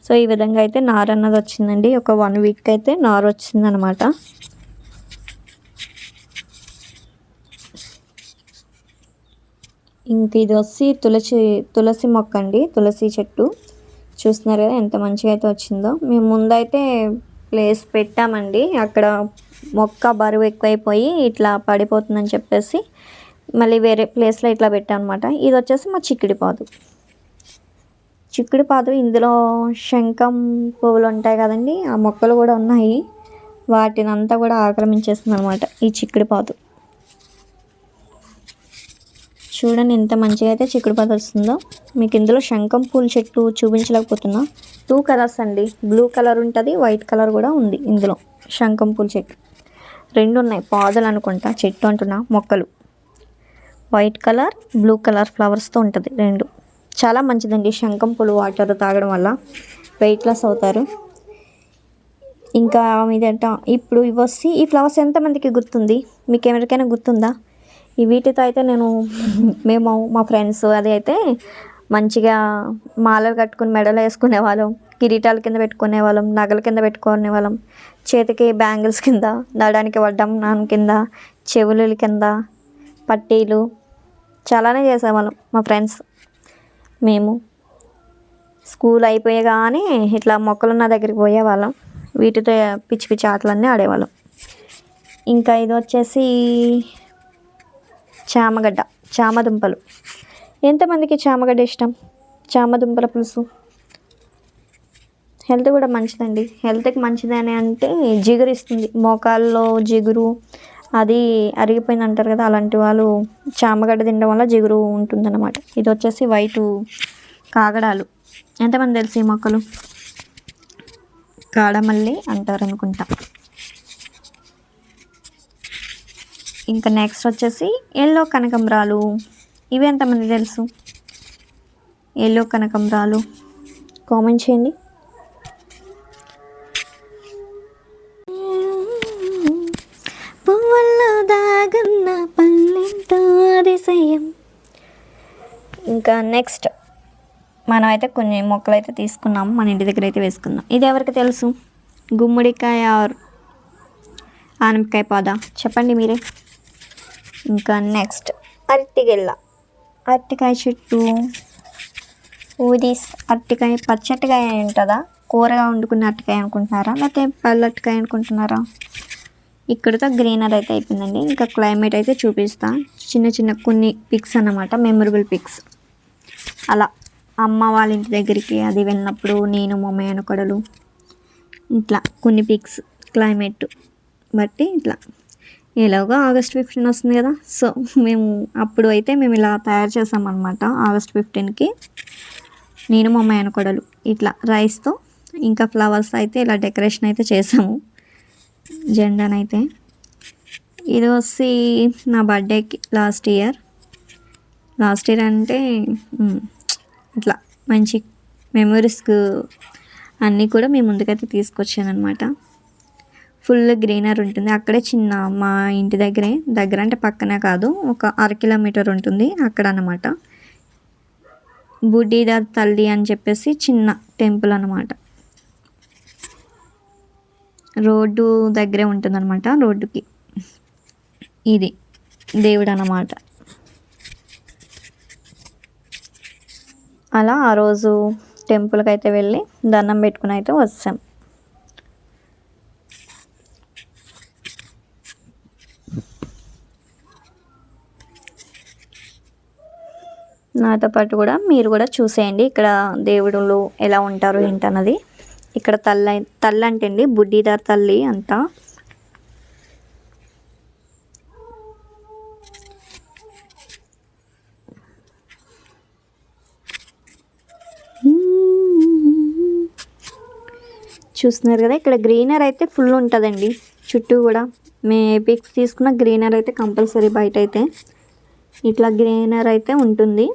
సో ఈ విధంగా అయితే నారు అన్నది వచ్చిందండి. ఒక 1 వీక్ అయితే నారు వచ్చిందనమాట. ఇంక ఇది వచ్చి తులసి మొక్క అండి, తులసి చెట్టు. చూస్తున్నారు కదా ఎంత మంచిగా అయితే వచ్చిందో. మేము ముందైతే ప్లేస్ పెట్టామండి, అక్కడ మొక్క బరువు ఎక్కువైపోయి ఇట్లా పడిపోతుందని చెప్పేసి మళ్ళీ వేరే ప్లేస్లో ఇట్లా పెట్టాం అనమాట. ఇది వచ్చేసి మా చిక్కుడు పాదు. ఇందులో శంఖం పువ్వులు ఉంటాయి కదండి, ఆ మొక్కలు కూడా ఉన్నాయి. వాటిని అంతా కూడా ఆక్రమించేస్తుంది అనమాట ఈ చిక్కుడు పాదు. చూడండి ఎంత మంచిగా అయితే చిక్కుడుపాదు వస్తుందో. మీకు ఇందులో శంఖం పూల చెట్టు చూపించలేకపోతున్నా. 2 కలర్స్ అండి, బ్లూ కలర్ ఉంటుంది, వైట్ కలర్ కూడా ఉంది. ఇందులో శంఖం పూల చెట్టు 2 ఉన్నాయి. పాదులు అనుకుంటా, చెట్టు అంటున్నా, మొక్కలు. వైట్ కలర్ బ్లూ కలర్ ఫ్లవర్స్తో ఉంటుంది 2. చాలా మంచిదండి శంఖం పూలు వాటర్ తాగడం వల్ల వెయిట్ లాస్ అవుతారు. ఇంకా మీదంట ఇప్పుడు ఇవి వచ్చి ఈ ఫ్లవర్స్ ఎంతమందికి గుర్తుంది? మీకు ఎవరికైనా గుర్తుందా? ఈ వీటితో అయితే మేము మా ఫ్రెండ్స్ అది అయితే మంచిగా మాలలు కట్టుకుని మెడలో వేసుకునే వాళ్ళం, కిరీటాల కింద పెట్టుకునే వాళ్ళం, నగల కింద పెట్టుకునే వాళ్ళం, చేతికి బ్యాంగిల్స్ కింద, నడానికి వడ్డానం కింద, చెవుల కింద పట్టీలు చాలానే చేసేవాళ్ళం మా ఫ్రెండ్స్. మేము స్కూల్ అయిపోయగానే ఇట్లా మొక్కలున్న దగ్గరికి పోయేవాళ్ళం, వీటితో పిచ్చి పిచ్చి ఆటలన్నీ ఆడేవాళ్ళం. ఇంకా ఇది వచ్చేసి చామదుంపలు. ఎంతమందికి చామగడ్డ ఇష్టం? చామదుంపల పులుసు హెల్త్ కూడా మంచిదండి. హెల్త్కి మంచిదని అంటే జిగురు ఇస్తుంది, మోకాల్లో జిగురు అది అరిగిపోయింది అంటారు కదా, అలాంటి వాళ్ళు చామగడ్డ తినడం వల్ల జిగురు ఉంటుందన్నమాట. ఇది వచ్చేసి వైటు కాగడాలు. ఎంతమంది తెలుసు ఈ మొక్కలు? కాడమల్లి అంటారు అనుకుంటా. ఇంకా నెక్స్ట్ వచ్చేసి ఎల్లో కనకంబరాలు. ఇవి ఎంతమంది తెలుసు? ఎల్లో కనకంబరాలు కామెంట్ చేయండి. పువ్వుల్లో దాగున్న పల్లెంతో అతిశయం. ఇంకా నెక్స్ట్ మనం అయితే కొన్ని మొక్కలు అయితే తీసుకున్నాం, మన ఇంటి దగ్గర అయితే వేసుకుందాం. ఇది ఎవరికి తెలుసు? గుమ్మడికాయ ఆనపకాయ పాద, చెప్పండి మీరే. ఇంకా నెక్స్ట్ అరటికాయ చెట్టు. అరటికాయ పచ్చటికాయ ఉంటుందా, కూరగా వండుకున్న అరటికాయ అనుకుంటున్నారా, లేకపోతే పల్లటికాయ అనుకుంటున్నారా? ఇక్కడతో గ్రీనర్ అయితే అయిపోయిందండి. ఇంకా క్లైమేట్ అయితే చూపిస్తా. చిన్న చిన్న కొన్ని పిక్స్ అన్నమాట, మెమొరబుల్ పిక్స్. అలా అమ్మ వాళ్ళ ఇంటి దగ్గరికి అది వెళ్ళినప్పుడు నేను మా మేనకోడలు ఇట్లా కొన్ని పిక్స్ క్లైమేట్ బట్టి ఇట్లా. ఎలాగో August 15 వస్తుంది కదా, సో అప్పుడు అయితే మేము ఇలా తయారు చేసామన్నమాట. August 15కి నేను మా మేనకోడలు ఇట్లా రైస్తో ఇంకా ఫ్లవర్స్ అయితే ఇలా డెకరేషన్ అయితే చేసాము, జెండానైతే. ఇది వచ్చి నా బర్త్డేకి లాస్ట్ ఇయర్ అంటే ఇట్లా మంచి మెమరీస్కు అన్నీ కూడా మేము ముందుకైతే తీసుకొచ్చాను అనమాట. ఫుల్ గ్రీనర్ ఉంటుంది అక్కడే. చిన్న మా ఇంటి దగ్గర అంటే పక్కనే కాదు, ఒక 1/2 కిలోమీటర్ ఉంటుంది అక్కడ అన్నమాట. బుడ్డీదార్ తల్లి అని చెప్పేసి చిన్న టెంపుల్ అన్నమాట. రోడ్డు దగ్గరే ఉంటుంది అనమాట, రోడ్డుకి ఇది దేవుడు అన్నమాట. అలా ఆ రోజు టెంపుల్కి అయితే వెళ్ళి దండం పెట్టుకుని అయితే వచ్చాం. నాతో పాటు కూడా మీరు కూడా చూసేయండి ఇక్కడ దేవుళ్ళు ఎలా ఉంటారు ఏంటన్నది. ఇక్కడ తల్లి అంటే అండి బుడ్డీదార్ తల్లి అంట. చూస్తున్నారు కదా, ఇక్కడ గ్రీనర్ అయితే ఫుల్ ఉంటుందండి చుట్టూ కూడా. మే పిక్స్ తీసుకున్న గ్రీనర్ అయితే కంపల్సరీ, బయట అయితే ఇట్లా గ్రీనర్ అయితే ఉంటుంది.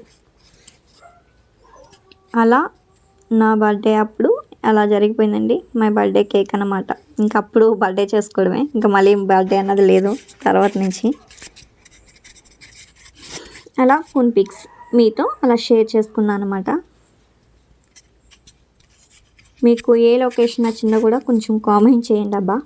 అలా నా బర్త్డే అప్పుడు అలా జరిగిపోయిందండి. మై బర్త్డే కేక్ అన్నమాట. ఇంకా అప్పుడు బర్త్డే చేసుకోవడమే, ఇంకా మళ్ళీ బర్త్డే అన్నది లేదు తర్వాత నుంచి. అలా కొన్ని పిక్స్ మీతో అలా షేర్ చేసుకున్నాను అనమాట. మీకు ఏ లొకేషన్ నచ్చిందో కూడా కొంచెం కామెంట్ చేయండి అబ్బా.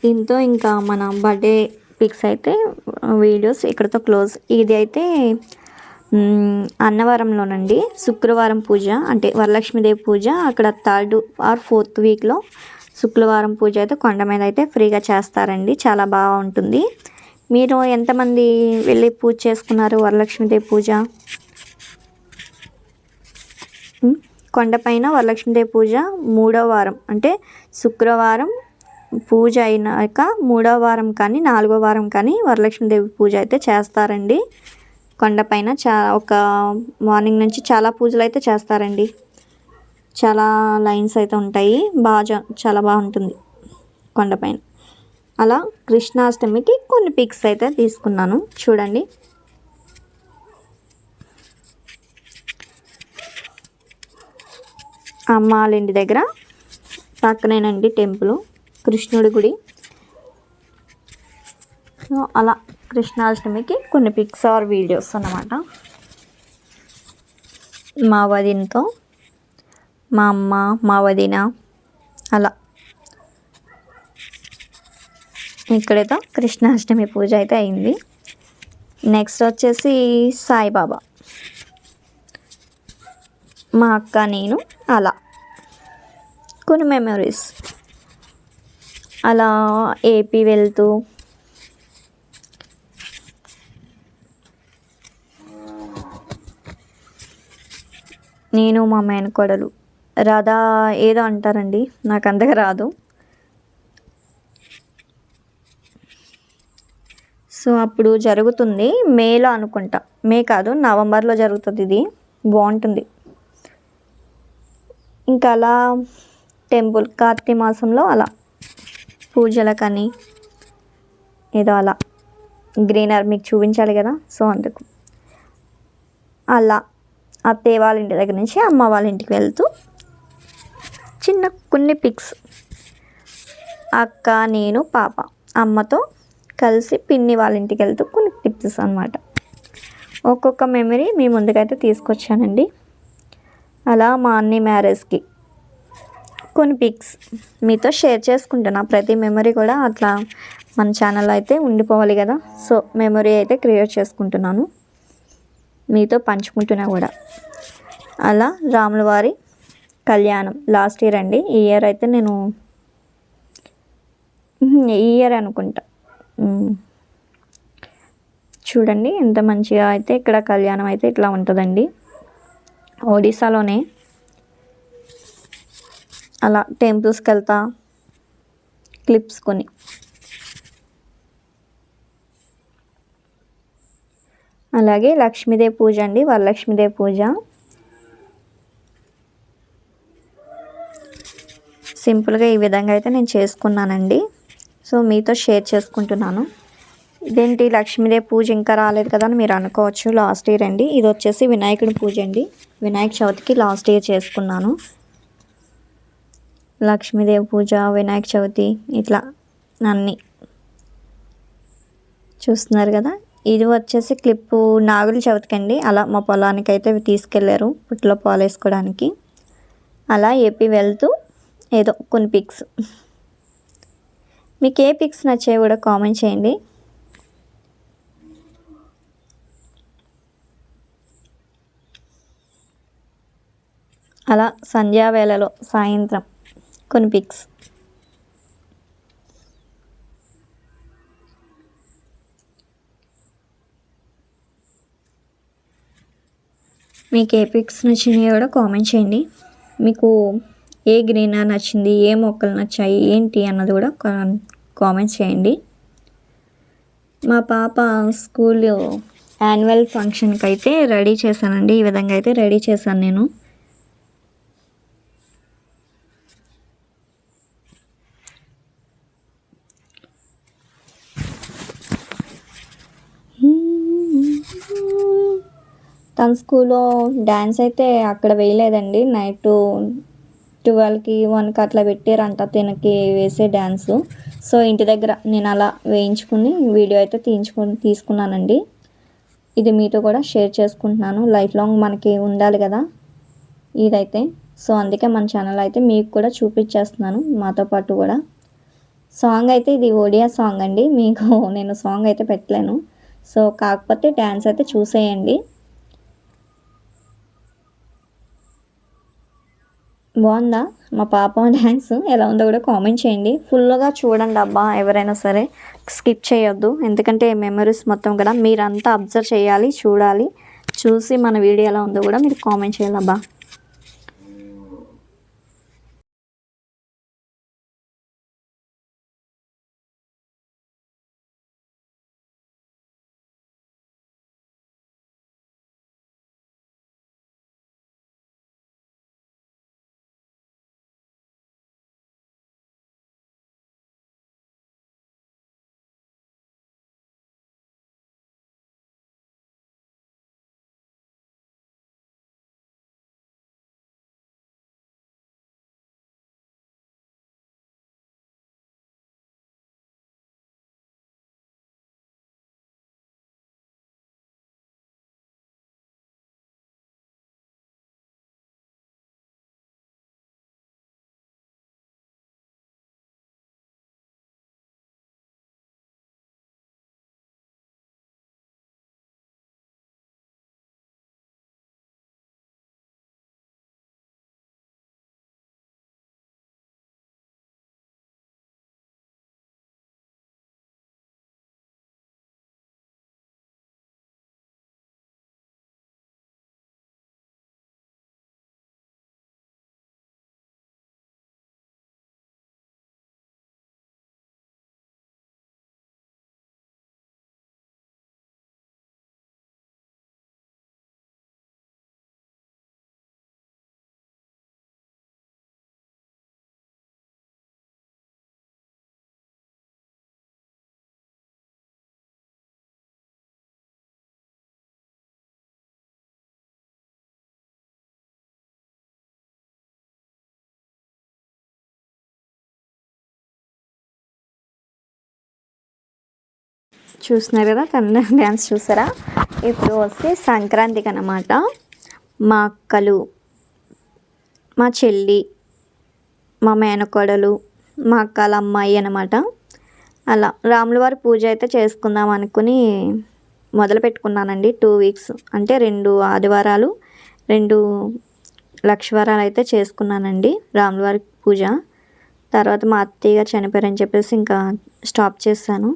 దీంతో ఇంకా మన బర్త్డే పిక్స్ అయితే వీడియోస్ ఇక్కడతో క్లోజ్. ఇది అయితే అన్నవరంలోనండి శుక్రవారం పూజ, అంటే వరలక్ష్మీదేవి పూజ అక్కడ 3rd or 4th వీక్లో శుక్రవారం పూజ అయితే కొండ మీద అయితే ఫ్రీగా చేస్తారండి. చాలా బాగుంటుంది. మీరు ఎంతమంది వెళ్ళి పూజ చేసుకున్నారు వరలక్ష్మీదేవి పూజ? కొండపైన వరలక్ష్మీదేవి పూజ 3వ వారం, అంటే శుక్రవారం పూజ అయినాక 3వ వారం కానీ 4వ వారం కానీ వరలక్ష్మీదేవి పూజ అయితే చేస్తారండి కొండపైన. ఒక మార్నింగ్ నుంచి చాలా పూజలు అయితే చేస్తారండి. చాలా లైన్స్ అయితే ఉంటాయి. చాలా బాగుంటుంది కొండపైన. అలా కృష్ణాష్టమికి కొన్ని పిక్స్ అయితే తీసుకున్నాను, చూడండి. అమ్మ వాళ్ళ ఇంటి దగ్గర పక్కనేనండి టెంపుల్, కృష్ణుడి గుడి. సో అలా కృష్ణాష్టమికి కొన్ని పిక్స్ ఆర్ వీడియోస్ అన్నమాట. మా వదినతో, మా అమ్మ, మా వదిన అలా. ఇక్కడైతే కృష్ణాష్టమి పూజ అయితే అయింది. నెక్స్ట్ వచ్చేసి సాయిబాబా, మా అక్క నేను అలా కొన్ని మెమరీస్. అలా ఏపీ వెళ్తూ నేను మా మేనకోడలు రాధా ఏదో అంటారండి, నాకు అంతగా రాదు. సో అప్పుడు జరుగుతుంది మేలో అనుకుంటా, మే కాదు నవంబర్లో జరుగుతుంది. ఇది బాగుంటుంది. ఇంకా అలా టెంపుల్ కార్తీక మాసంలో అలా పూజలకని ఏదో అలా గ్రీనర్ మీకు చూపించాలి కదా, సో అందుకు అలా అత్తయ్య వాళ్ళ ఇంటి దగ్గర నుంచి అమ్మ వాళ్ళ ఇంటికి వెళ్తూ చిన్న కొన్ని పిక్స్. అక్క, నేను, పాప, అమ్మతో కలిసి పిన్ని వాళ్ళ ఇంటికి వెళ్తూ కొన్ని పిక్స్ అనమాట. ఒక్కొక్క మెమరీ మీ ముందుకైతే తీసుకొచ్చానండి. అలా మా అన్ని మ్యారేజ్కి కొన్ని పిక్స్ మీతో షేర్ చేసుకుంటున్నా. ప్రతి మెమరీ కూడా అట్లా మన ఛానల్లో అయితే ఉండిపోవాలి కదా, సో మెమరీ అయితే క్రియేట్ చేసుకుంటున్నాను, మీతో పంచుకుంటున్నా కూడా. అలా రాముల వారి కళ్యాణం లాస్ట్ ఇయర్ అండి. ఈ ఇయర్ అయితే నేను ఈ ఇయర్ అనుకుంటా. చూడండి ఎంత మంచిగా అయితే ఇక్కడ కళ్యాణం అయితే ఇట్లా ఉంటుందండి, ఒడిశాలోనే. అలా టెంపుల్స్కి వెళ్తా క్లిప్స్ కొని. అలాగే లక్ష్మీదేవి పూజ అండి, వరలక్ష్మీదేవి పూజ సింపుల్గా ఈ విధంగా అయితే నేను చేసుకున్నానండి. సో మీతో షేర్ చేసుకుంటున్నాను. ఇదేంటి లక్ష్మీదేవి పూజ ఇంకా రాలేదు కదా అని మీరు అనుకోవచ్చు. లాస్ట్ ఇయర్ అండి. ఇది వచ్చేసి వినాయకుడి పూజ అండి. వినాయక చవితికి లాస్ట్ ఇయర్ చేసుకున్నాను. లక్ష్మీదేవి పూజ, వినాయక చవితి ఇట్లా అన్నీ చూస్తున్నారు కదా. ఇది వచ్చేసి క్లిప్పు నాగుల చవితికి అండి. అలా మా పొలానికి అయితే తీసుకెళ్లారు పుట్లో పాలు వేసుకోవడానికి. అలా ఏపీ వెళ్తూ ఏదో కొన్ని పిక్స్. మీకు ఏ పిక్స్ నచ్చాయి కూడా కామెంట్ చేయండి. అలా సంధ్యావేళలో సాయంత్రం కొన్ని పిక్స్. మీకు ఏ పిక్స్ నచ్చినాయో కూడా కామెంట్ చేయండి. మీకు ఏ గ్రీనర్ నచ్చింది, ఏ మొక్కలు నచ్చాయి ఏంటి అన్నది కూడా కామెంట్స్ చేయండి. మా పాప స్కూల్ యాన్యువల్ ఫంక్షన్కి అయితే రెడీ చేశానండి. ఈ విధంగా అయితే రెడీ చేశాను నేను. తన స్కూల్లో డ్యాన్స్ అయితే అక్కడ వేయలేదండి. నైట్ 12కి 1కి అట్లా పెట్టారంట తనకి వేసే డ్యాన్సు. సో ఇంటి దగ్గర నేను అలా వేయించుకుని వీడియో అయితే తీసుకున్నానండి. ఇది మీతో కూడా షేర్ చేసుకుంటున్నాను. లైఫ్ లాంగ్ మనకి ఉండాలి కదా ఇదైతే. సో అందుకే మన ఛానల్ అయితే మీకు కూడా చూపించేస్తున్నాను మాతో పాటు కూడా. సాంగ్ అయితే ఇది ఒడియా సాంగ్ అండి. మీకు నేను సాంగ్ అయితే పెట్టలేను. సో కాకపోతే డ్యాన్స్ అయితే చూసేయండి. బాగుందా మా పాప డ్యాన్స్? ఎలా ఉందో కూడా కామెంట్ చేయండి. ఫుల్గా చూడండి అబ్బా, ఎవరైనా సరే స్కిప్ చేయొద్దు. ఎందుకంటే మెమరీస్ మొత్తం కూడా మీరంతా అబ్జర్వ్ చేయాలి, చూడాలి. చూసి మన వీడియో ఎలా ఉందో కూడా మీరు కామెంట్ చేయాలి అబ్బా. చూస్తున్నారు కదా తన డ్యాన్స్ చూసారా? ఇప్పుడు వస్తే సంక్రాంతికి అన్నమాట. మా అక్కలు, మా చెల్లి, మా మేనకోడలు, మా అక్కల అమ్మాయి అనమాట. అలా రాములవారి పూజ అయితే చేసుకుందాం అనుకుని మొదలు పెట్టుకున్నానండి. 2 వీక్స్ అంటే 2 ఆదివారాలు 2 లక్షవారాలు అయితే చేసుకున్నానండి రాములవారి పూజ. తర్వాత మా అత్తయ్య గారు చనిపోయారని చెప్పేసి ఇంకా స్టాప్ చేశాను.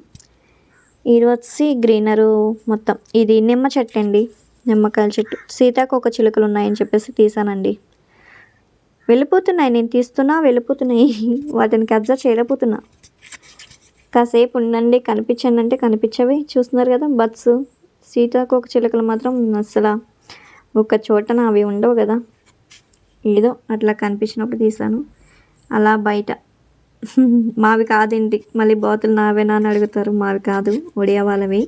ఇది వచ్చి గ్రీనరు మొత్తం ఇది నిమ్మ చెట్టు అండి. నిమ్మకాయల చెట్టు, సీతాకోక చిలుకలు ఉన్నాయని చెప్పేసి తీసానండి. వెళ్ళిపోతున్నాయి, నేను తీస్తున్నా వెళ్ళిపోతున్నాయి. వాటిని అబ్జర్వ్ చేయలేకపోతున్నా. కాసేపు ఉండండి కనిపించండి అంటే కనిపించవి. చూస్తున్నారు కదా బర్డ్స్. సీతాకోక చిలుకలు మాత్రం అసలు ఒక చోటన అవి ఉండవు కదా. ఏదో అట్లా కనిపించినప్పుడు తీసాను. అలా బయట మావి కాదేంటి మళ్ళీ బాతులు నావేనా అని అడుగుతారు. మావి కాదు, ఒడియా వాళ్ళవి.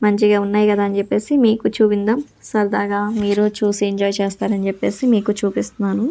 మంచిగా ఉన్నాయి కదా అని చెప్పేసి మీకు చూపిందాం సరదాగా, మీరు చూసి ఎంజాయ్ చేస్తారని చెప్పేసి మీకు చూపిస్తున్నాను.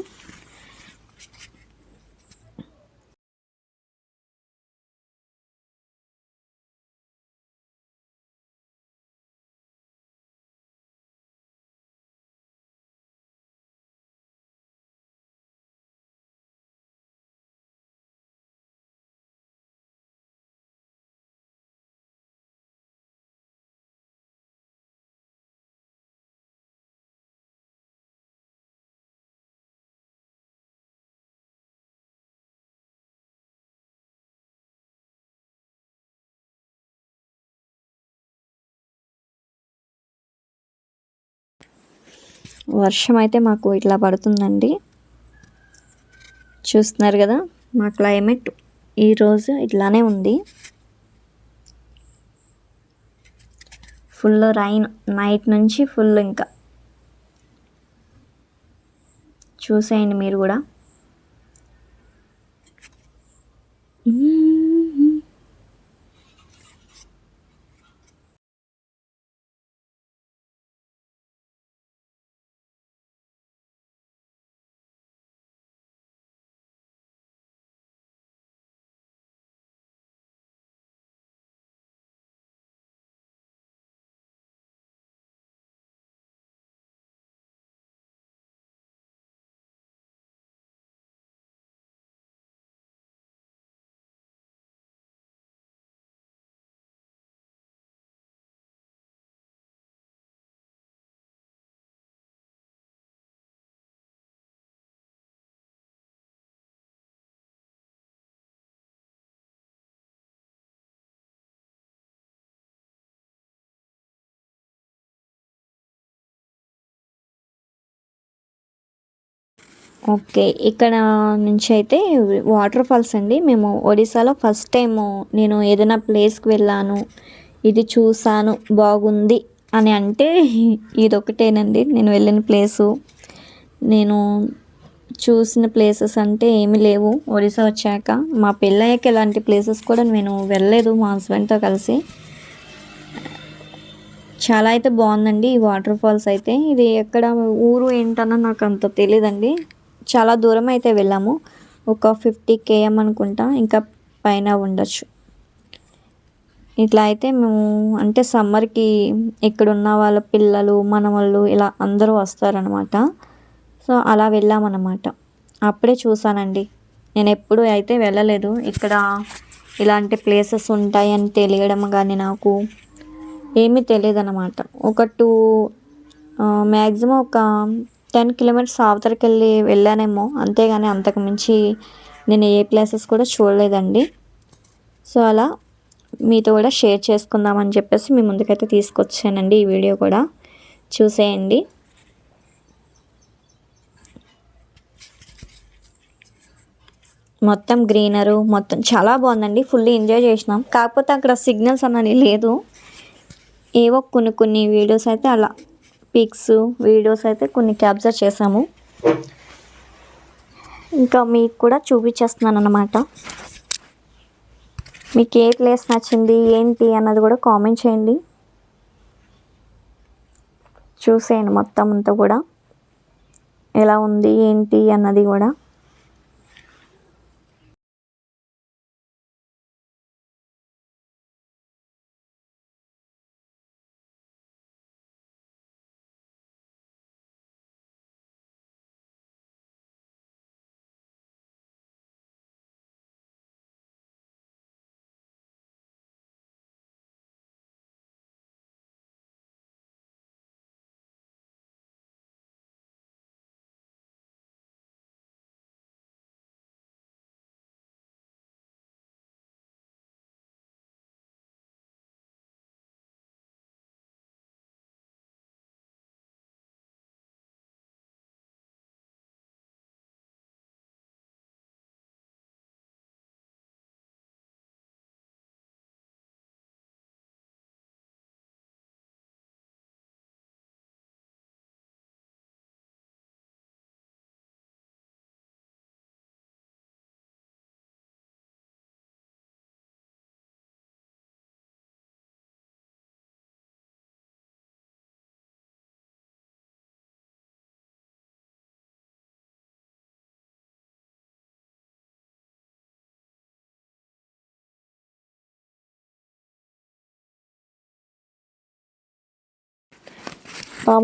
వర్షం అయితే మాకు ఇట్లా పడుతుందండి. చూస్తున్నారు కదా మా క్లైమేట్ ఈరోజు ఇట్లానే ఉంది. ఫుల్ రైన్ నైట్ నుంచి ఫుల్. ఇంకా చూసేయండి మీరు కూడా. ఓకే, ఇక్కడ నుంచి అయితే వాటర్ ఫాల్స్ అండి. మేము ఒడిశాలో ఫస్ట్ టైము నేను ఏదైనా ప్లేస్కి వెళ్ళాను, ఇది చూసాను బాగుంది అని అంటే ఇదొకటేనండి నేను వెళ్ళిన ప్లేసు. నేను చూసిన ప్లేసెస్ అంటే ఏమీ లేవు. ఒడిశా వచ్చాక మా పెళ్ళయ్యాక ఇలాంటి ప్లేసెస్ కూడా నేను వెళ్ళలేదు మా హస్బెండ్తో కలిసి. చాలా అయితే బాగుందండి ఈ వాటర్ ఫాల్స్ అయితే. ఇది ఎక్కడ ఊరు ఏంటన్నా నాకు అంత తెలియదండి. చాలా దూరం అయితే వెళ్ళాము, ఒక 50 km అనుకుంటా, ఇంకా పైన ఉండొచ్చు. ఇట్లా అయితే మేము అంటే సమ్మర్కి ఇక్కడున్న వాళ్ళ పిల్లలు మనవాళ్ళు ఇలా అందరూ వస్తారనమాట. సో అలా వెళ్ళామన్నమాట. అప్పుడే చూసానండి, నేను ఎప్పుడు అయితే వెళ్ళలేదు. ఇక్కడ ఇలాంటి ప్లేసెస్ ఉంటాయని తెలియడం కానీ నాకు ఏమీ తెలియదు అనమాట. ఒక మ్యాక్సిమం ఒక 10 kilometers అవతలకి వెళ్ళానేమో, అంతేగాని అంతకు మించి నేను ఏ ప్లేసెస్ కూడా చూడలేదండి. సో అలా మీతో కూడా షేర్ చేసుకుందామని చెప్పేసి మీ ముందుకైతే తీసుకొచ్చానండి. ఈ వీడియో కూడా చూసేయండి. మొత్తం గ్రీనరు మొత్తం చాలా బాగుందండి. ఫుల్లీ ఎంజాయ్ చేసినాం. కాకపోతే అక్కడ సిగ్నల్స్ అన్నది లేదు. ఏవో కొన్ని వీడియోస్ అయితే అలా పిక్స్ వీడియోస్ అయితే కొన్ని క్యాప్చర్ చేసాము. ఇంకా మీకు కూడా చూపించేస్తున్నాను అన్నమాట. మీకు ఏ ప్లేస్ నచ్చింది ఏంటి అన్నది కూడా కామెంట్ చేయండి. చూసేయండి మొత్తం అంతా కూడా ఎలా ఉంది ఏంటి అన్నది కూడా.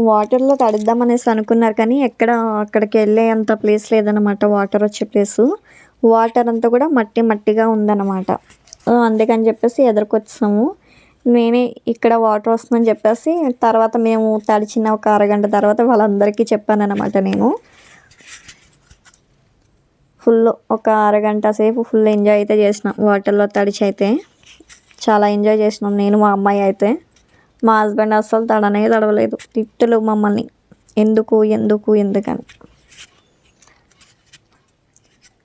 వాటర్లో తడుద్దామనేసి అనుకున్నారు కానీ అక్కడికి వెళ్ళే అంత ప్లేస్ లేదనమాట. వాటర్ వచ్చే ప్లేసు, వాటర్ అంతా కూడా మట్టిగా ఉందన్నమాట. అందుకని చెప్పేసి ఎదురుకొచ్చాము. నేనే ఇక్కడ వాటర్ వస్తుందని చెప్పేసి తర్వాత మేము తడిచిన ఒక అరగంట తర్వాత వాళ్ళందరికీ చెప్పానన్నమాట. నేను ఫుల్ ఒక అరగంట సేపు ఫుల్ ఎంజాయ్ అయితే చేసినాం. వాటర్లో తడిచి అయితే చాలా ఎంజాయ్ చేసినాం నేను మా అమ్మాయి అయితే. మా హస్బెండ్ అస్సలు తడవలేదు, తిట్టలు మమ్మల్ని. ఎందుకని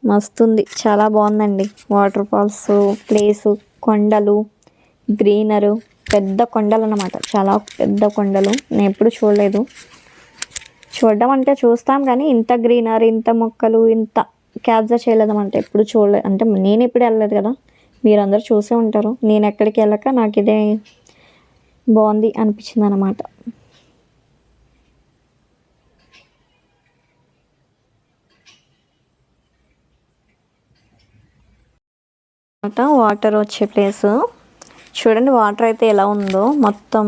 మస్తుంది, చాలా బాగుందండి. వాటర్ ఫాల్స్, ప్లేసు, కొండలు, గ్రీనరు, పెద్ద కొండలు అన్నమాట. చాలా పెద్ద కొండలు, నేను ఎప్పుడు చూడలేదు. చూడడం అంటే చూస్తాం కానీ ఇంత గ్రీనరీ, ఇంత మొక్కలు, ఇంత క్యాప్చర్ చేయలేదన్నమాట. ఎప్పుడు చూడలేదు అంటే నేను ఎప్పుడు వెళ్ళలేదు కదా, మీరందరూ చూసే ఉంటారు. నేను ఎక్కడికి వెళ్ళక నాకు ఇదే బాగుంది అనిపించింది అనమాట. వాటర్ వచ్చే ప్లేసు చూడండి. వాటర్ అయితే ఎలా ఉందో మొత్తం,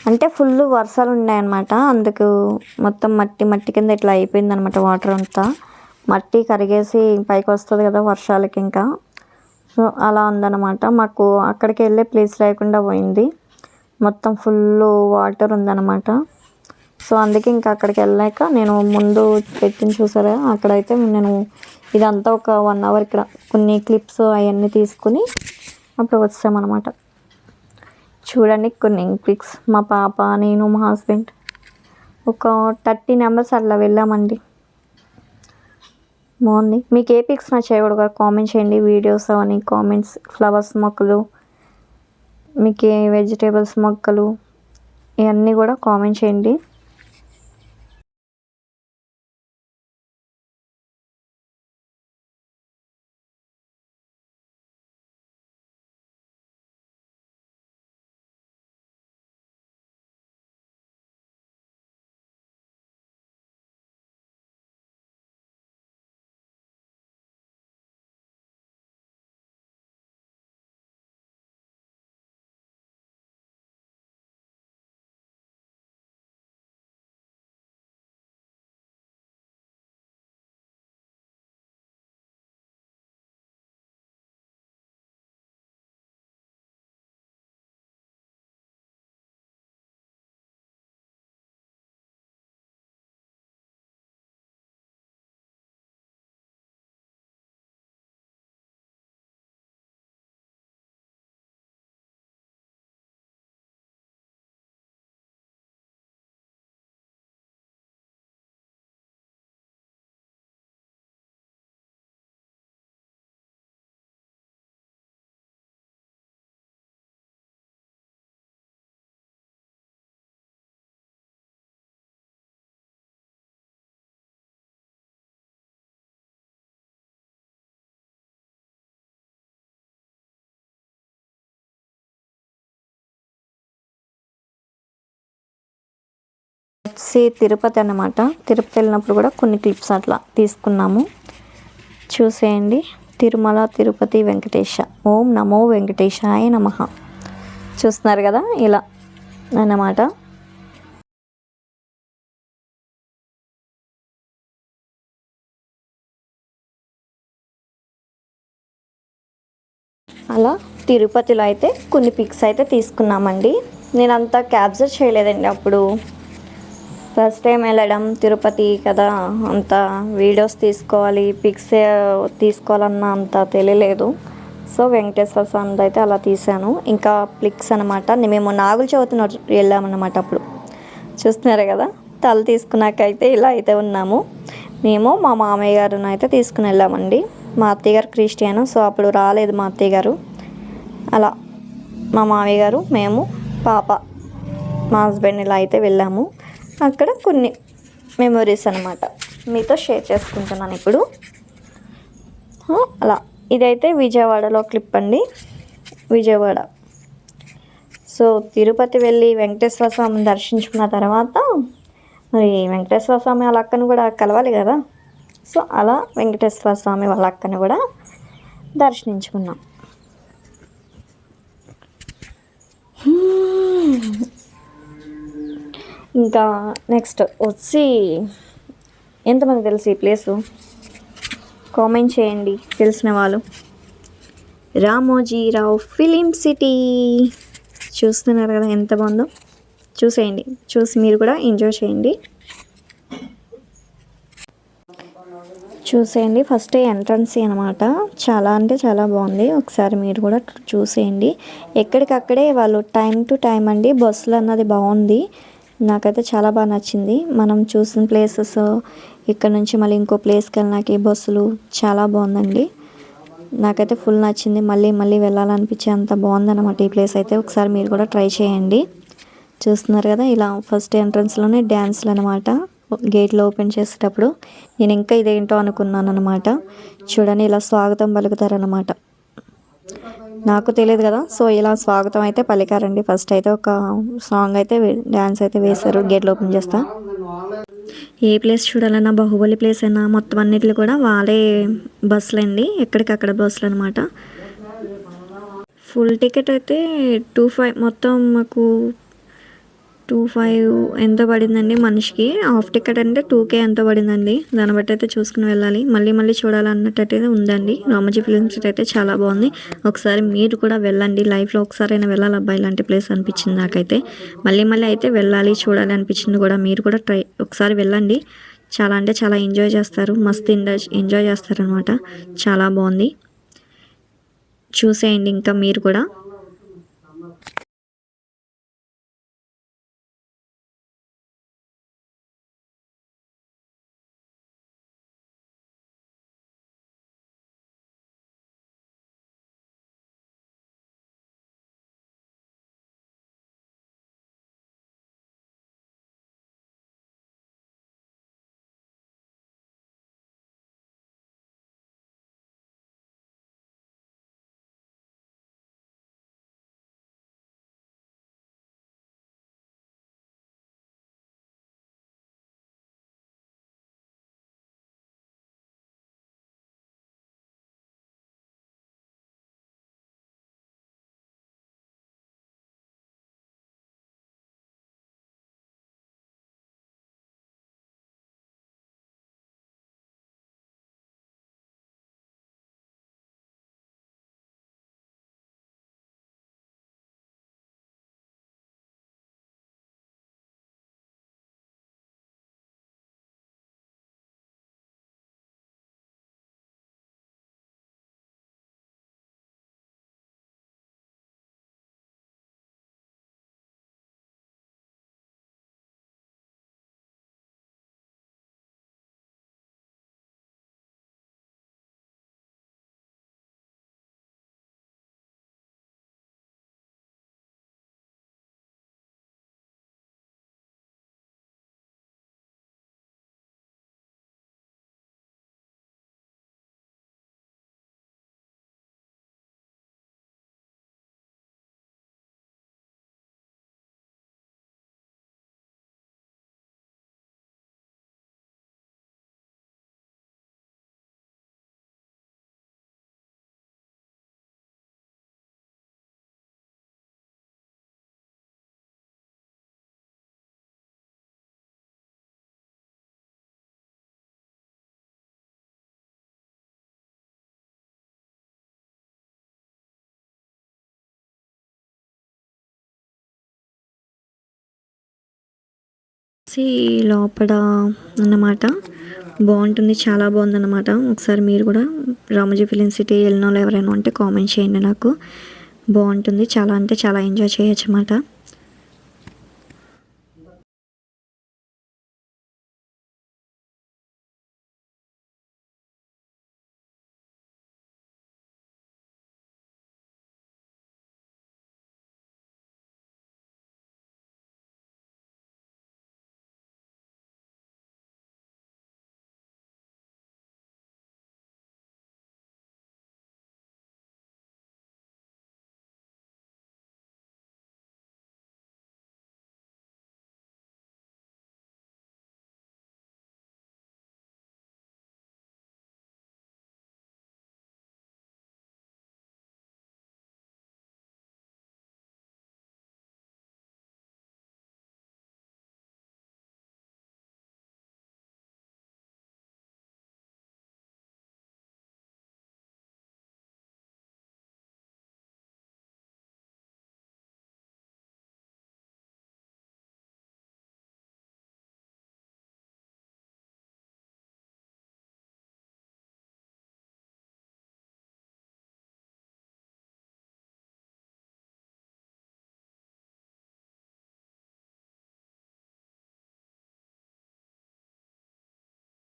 అంటే ఫుల్ వర్షాలు ఉన్నాయన్నమాట. అందుకు మొత్తం మట్టి మట్టి కింద ఇట్లా అయిపోయింది అనమాట. వాటర్ అంతా మట్టి కరిగేసి పైకి వస్తుంది కదా వర్షాలకి ఇంకా. సో అలా ఉందన్నమాట. మాకు అక్కడికి వెళ్ళే ప్లేస్ లేకుండా పోయింది, మొత్తం ఫుల్ వాటర్ ఉందన్నమాట. సో అందుకే ఇంకా అక్కడికి వెళ్ళాక నేను ముందు పెట్టిన చూసారా, అక్కడైతే నేను ఇదంతా ఒక 1 అవర్ ఇక్కడ కొన్ని క్లిప్స్ అవన్నీ తీసుకుని అప్పుడు వచ్చామన్నమాట. చూడండి కొన్ని పిక్స్, మా పాప, నేను, మా హస్బెండ్ ఒక 30 మెంబర్స్ అట్లా వెళ్ళామండి. బాగుంది. మీకు ఏ పిక్స్ నచ్చాయో కూడా కామెంట్ చేయండి. వీడియోస్ అని కామెంట్స్, ఫ్లవర్స్ మొక్కలు, మీకు ఏ వెజిటేబుల్స్ మొక్కలు, ఇవన్నీ కూడా కామెంట్ చేయండి. తిరుపతి అన్నమాట. తిరుపతి వెళ్ళినప్పుడు కూడా కొన్ని క్లిప్స్ అట్లా తీసుకున్నాము, చూసేయండి. తిరుమల తిరుపతి వెంకటేశ, ఓం నమో వెంకటేశాయ నమః. చూస్తున్నారు కదా, ఇలా అన్నమాట. అలా తిరుపతిలో అయితే కొన్ని పిక్స్ అయితే తీసుకున్నామండి. నేను అంతా క్యాప్చర్ చేయలేదండి అప్పుడు, ఫస్ట్ టైం వెళ్ళడం తిరుపతి కదా, అంత వీడియోస్ తీసుకోవాలి, పిక్స్ తీసుకోవాలన్న అంత తెలియలేదు. సో వెంకటేశ్వర స్వామి అయితే అలా తీసాను. ఇంకా పిక్స్ అనమాట. మేము నాగుల చవితిని వెళ్ళామన్నమాట. అప్పుడు చూస్తున్నారు కదా, తల తీసుకున్నాక అయితే ఇలా అయితే ఉన్నాము. మేము మా మామయ్య గారిని అయితే తీసుకుని వెళ్ళామండి. మా అత్తయ్య గారు క్రిస్టియన్, సో అప్పుడు రాలేదు మా అత్తయ్య గారు. అలా మా మామయ్య గారు, మేము, పాప, మా హస్బెండ్ ఇలా అయితే వెళ్ళాము. అక్కడ కొన్ని మెమొరీస్ అనమాట మీతో షేర్ చేసుకుంటున్నాను ఇప్పుడు. అలా ఇదైతే విజయవాడలో క్లిప్ అండి, విజయవాడ. సో తిరుపతి వెళ్ళి వెంకటేశ్వర స్వామిని దర్శించుకున్న తర్వాత మరి వెంకటేశ్వర స్వామి వాళ్ళ అక్కను కూడా కలవాలి కదా. సో అలా వెంకటేశ్వర స్వామి వాళ్ళ అక్కని కూడా దర్శించుకున్నాం. ఇంకా నెక్స్ట్ వచ్చి ఎంతమంది తెలుసు ఈ ప్లేసు కామెంట్ చేయండి తెలిసిన వాళ్ళు. రామోజీరావు ఫిలిం సిటీ చూస్తున్నారు కదా ఎంత బాగుందో, చూసేయండి. చూసి మీరు కూడా ఎంజాయ్ చేయండి. చూసేయండి. ఫస్ట్ ఎంట్రన్స్ అనమాట. చాలా అంటే చాలా బాగుంది, ఒకసారి మీరు కూడా చూసేయండి. ఎక్కడికక్కడే వాళ్ళు టైం టు టైం అండి, బస్సులు అన్నది బాగుంది. నాకైతే చాలా బాగా నచ్చింది. మనం చూసిన ప్లేసెస్ ఇక్కడ నుంచి మళ్ళీ ఇంకో ప్లేస్కి వెళ్ళడానికి బస్సులు చాలా బాగుందండి. నాకైతే ఫుల్ నచ్చింది. మళ్ళీ మళ్ళీ వెళ్ళాలనిపించే అంత బాగుందన్నమాట ఈ ప్లేస్ అయితే. ఒకసారి మీరు కూడా ట్రై చేయండి. చూస్తున్నారు కదా, ఇలా ఫస్ట్ ఎంట్రన్స్లోనే డ్యాన్స్లు అనమాట. గేట్లు ఓపెన్ చేసేటప్పుడు నేను ఇంకా ఇదేంటో అనుకున్నాను అనమాట. చూడండి, ఇలా స్వాగతం పలుకుతారనమాట. నాకు తెలియదు కదా, సో ఇలా స్వాగతం అయితే పలికారండి. ఫస్ట్ అయితే ఒక సాంగ్ అయితే డ్యాన్స్ అయితే వేశారు గేట్లు ఓపెన్ చేస్తా. ఏ ప్లేస్ చూడాలన్నా, బాహుబలి ప్లేస్ అయినా మొత్తం అన్నిటిలో కూడా వాళ్ళే బస్సులు అండి. ఎక్కడికక్కడ బస్సులు అనమాట. ఫుల్ టికెట్ అయితే 2500 మొత్తం మాకు 2500 ఎంత పడిందండి మనిషికి. హాఫ్ టికెట్ అంటే 2K ఎంత పడిందండి. దాన్ని బట్టి అయితే చూసుకుని వెళ్ళాలి. మళ్ళీ మళ్ళీ చూడాలన్నట్టయితే ఉందండి. రామోజీ ఫిలిం సిటీ అయితే చాలా బాగుంది. ఒకసారి మీరు కూడా వెళ్ళండి. లైఫ్లో ఒకసారైనా వెళ్ళాలి అబ్బాయి ఇలాంటి ప్లేస్ అనిపించింది నాకైతే. మళ్ళీ మళ్ళీ అయితే వెళ్ళాలి, చూడాలి అనిపించింది కూడా. మీరు కూడా ఒకసారి వెళ్ళండి. చాలా అంటే చాలా ఎంజాయ్ చేస్తారు. మస్తు ఎంజాయ్ చేస్తారనమాట. చాలా బాగుంది. చూసేయండి ఇంకా మీరు కూడా. లోపల అన్నమాట బాగుంటుంది. చాలా బాగుందన్నమాట. ఒకసారి మీరు కూడా రామోజీ ఫిలిం సిటీ వెళ్ళిన వాళ్ళు ఎవరైనా ఉంటే కామెంట్ చేయండి నాకు. బాగుంటుంది. చాలా అంటే చాలా ఎంజాయ్ చేయొచ్చు అన్నమాట.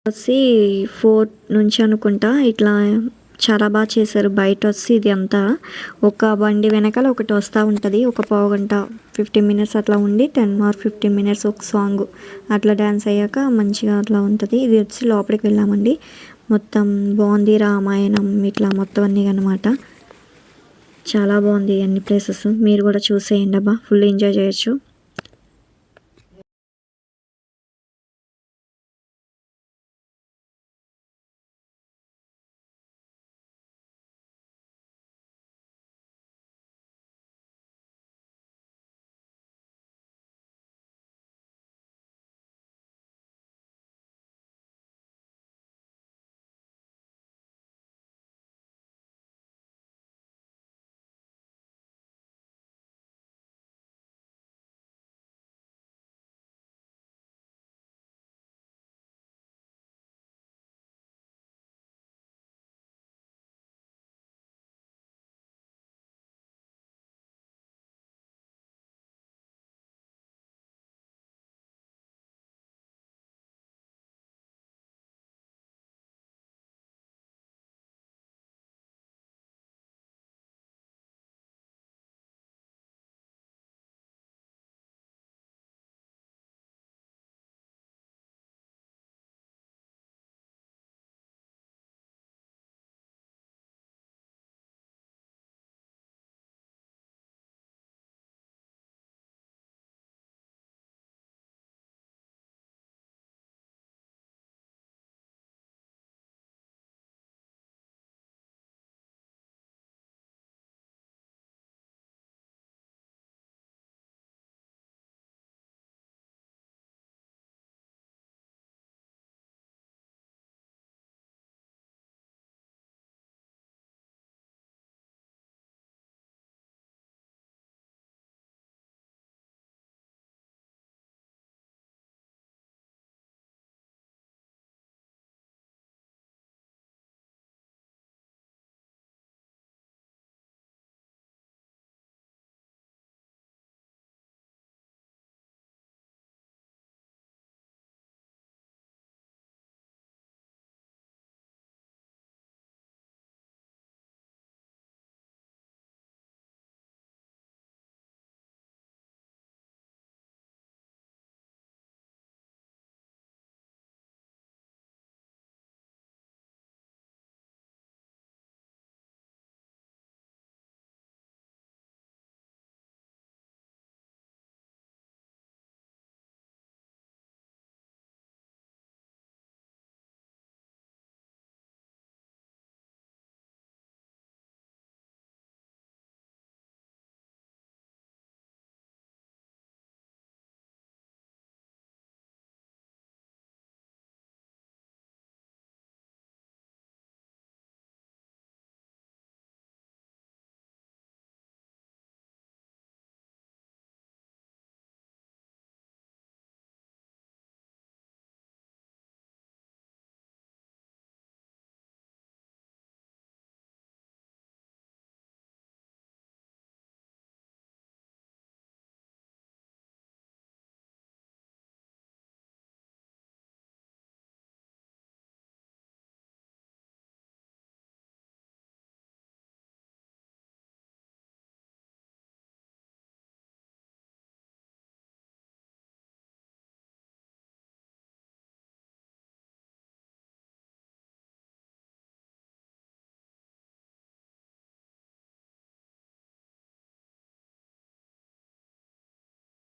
వచ్చి 4 నుంచి అనుకుంటా ఇట్లా చాలా బాగా చేశారు. బయట వచ్చి ఇది అంతా ఒక బండి వెనకాల ఒకటి వస్తూ ఉంటుంది. ఒక పావుగంట 15 మినిట్స్ అట్లా ఉండి 10 ఆర్ 15 మినిట్స్ ఒక సాంగ్ అట్లా డ్యాన్స్ అయ్యాక మంచిగా అట్లా ఉంటుంది. ఇది వచ్చి లోపలికి వెళ్ళామండి. మొత్తం బాగుంది, రామాయణం ఇట్లా మొత్తం అన్నీ అనమాట. చాలా బాగుంది అన్ని ప్లేసెస్. మీరు కూడా చూసేయండి అబ్బా, ఫుల్ ఎంజాయ్ చేయొచ్చు.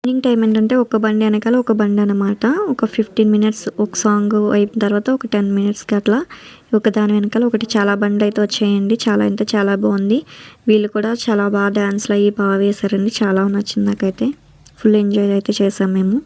ఈవినింగ్ టైం ఏంటంటే ఒక బండి వెనకాల ఒక బండి అనమాట. ఒక 15 మినిట్స్ ఒక సాంగ్ అయిపోయిన తర్వాత ఒక 10 మినిట్స్కి అట్లా ఒక దాని వెనకాల ఒకటి చాలా బండ్లు అయితే వచ్చాయండి. చాలా అంటే చాలా బాగుంది. వీళ్ళు కూడా చాలా బాగా డ్యాన్స్లు అవి బాగా వేశారండి. చాలా నచ్చింది నాకైతే. ఫుల్ ఎంజాయ్ అయితే చేసాం మేము.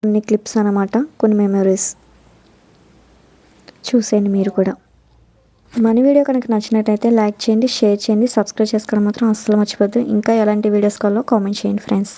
కొన్ని క్లిప్స్ అన్నమాట, కొన్ని మెమరీస్ చూసేయండి మీరు కూడా. మన వీడియో కనుక నచ్చినట్టయితే లైక్ చేయండి, షేర్ చేయండి, సబ్స్క్రైబ్ చేసుకోవడం మాత్రం అస్సలు మర్చిపోద్దు. ఇంకా ఎలాంటి వీడియోస్ కావాలో కామెంట్ చేయండి ఫ్రెండ్స్.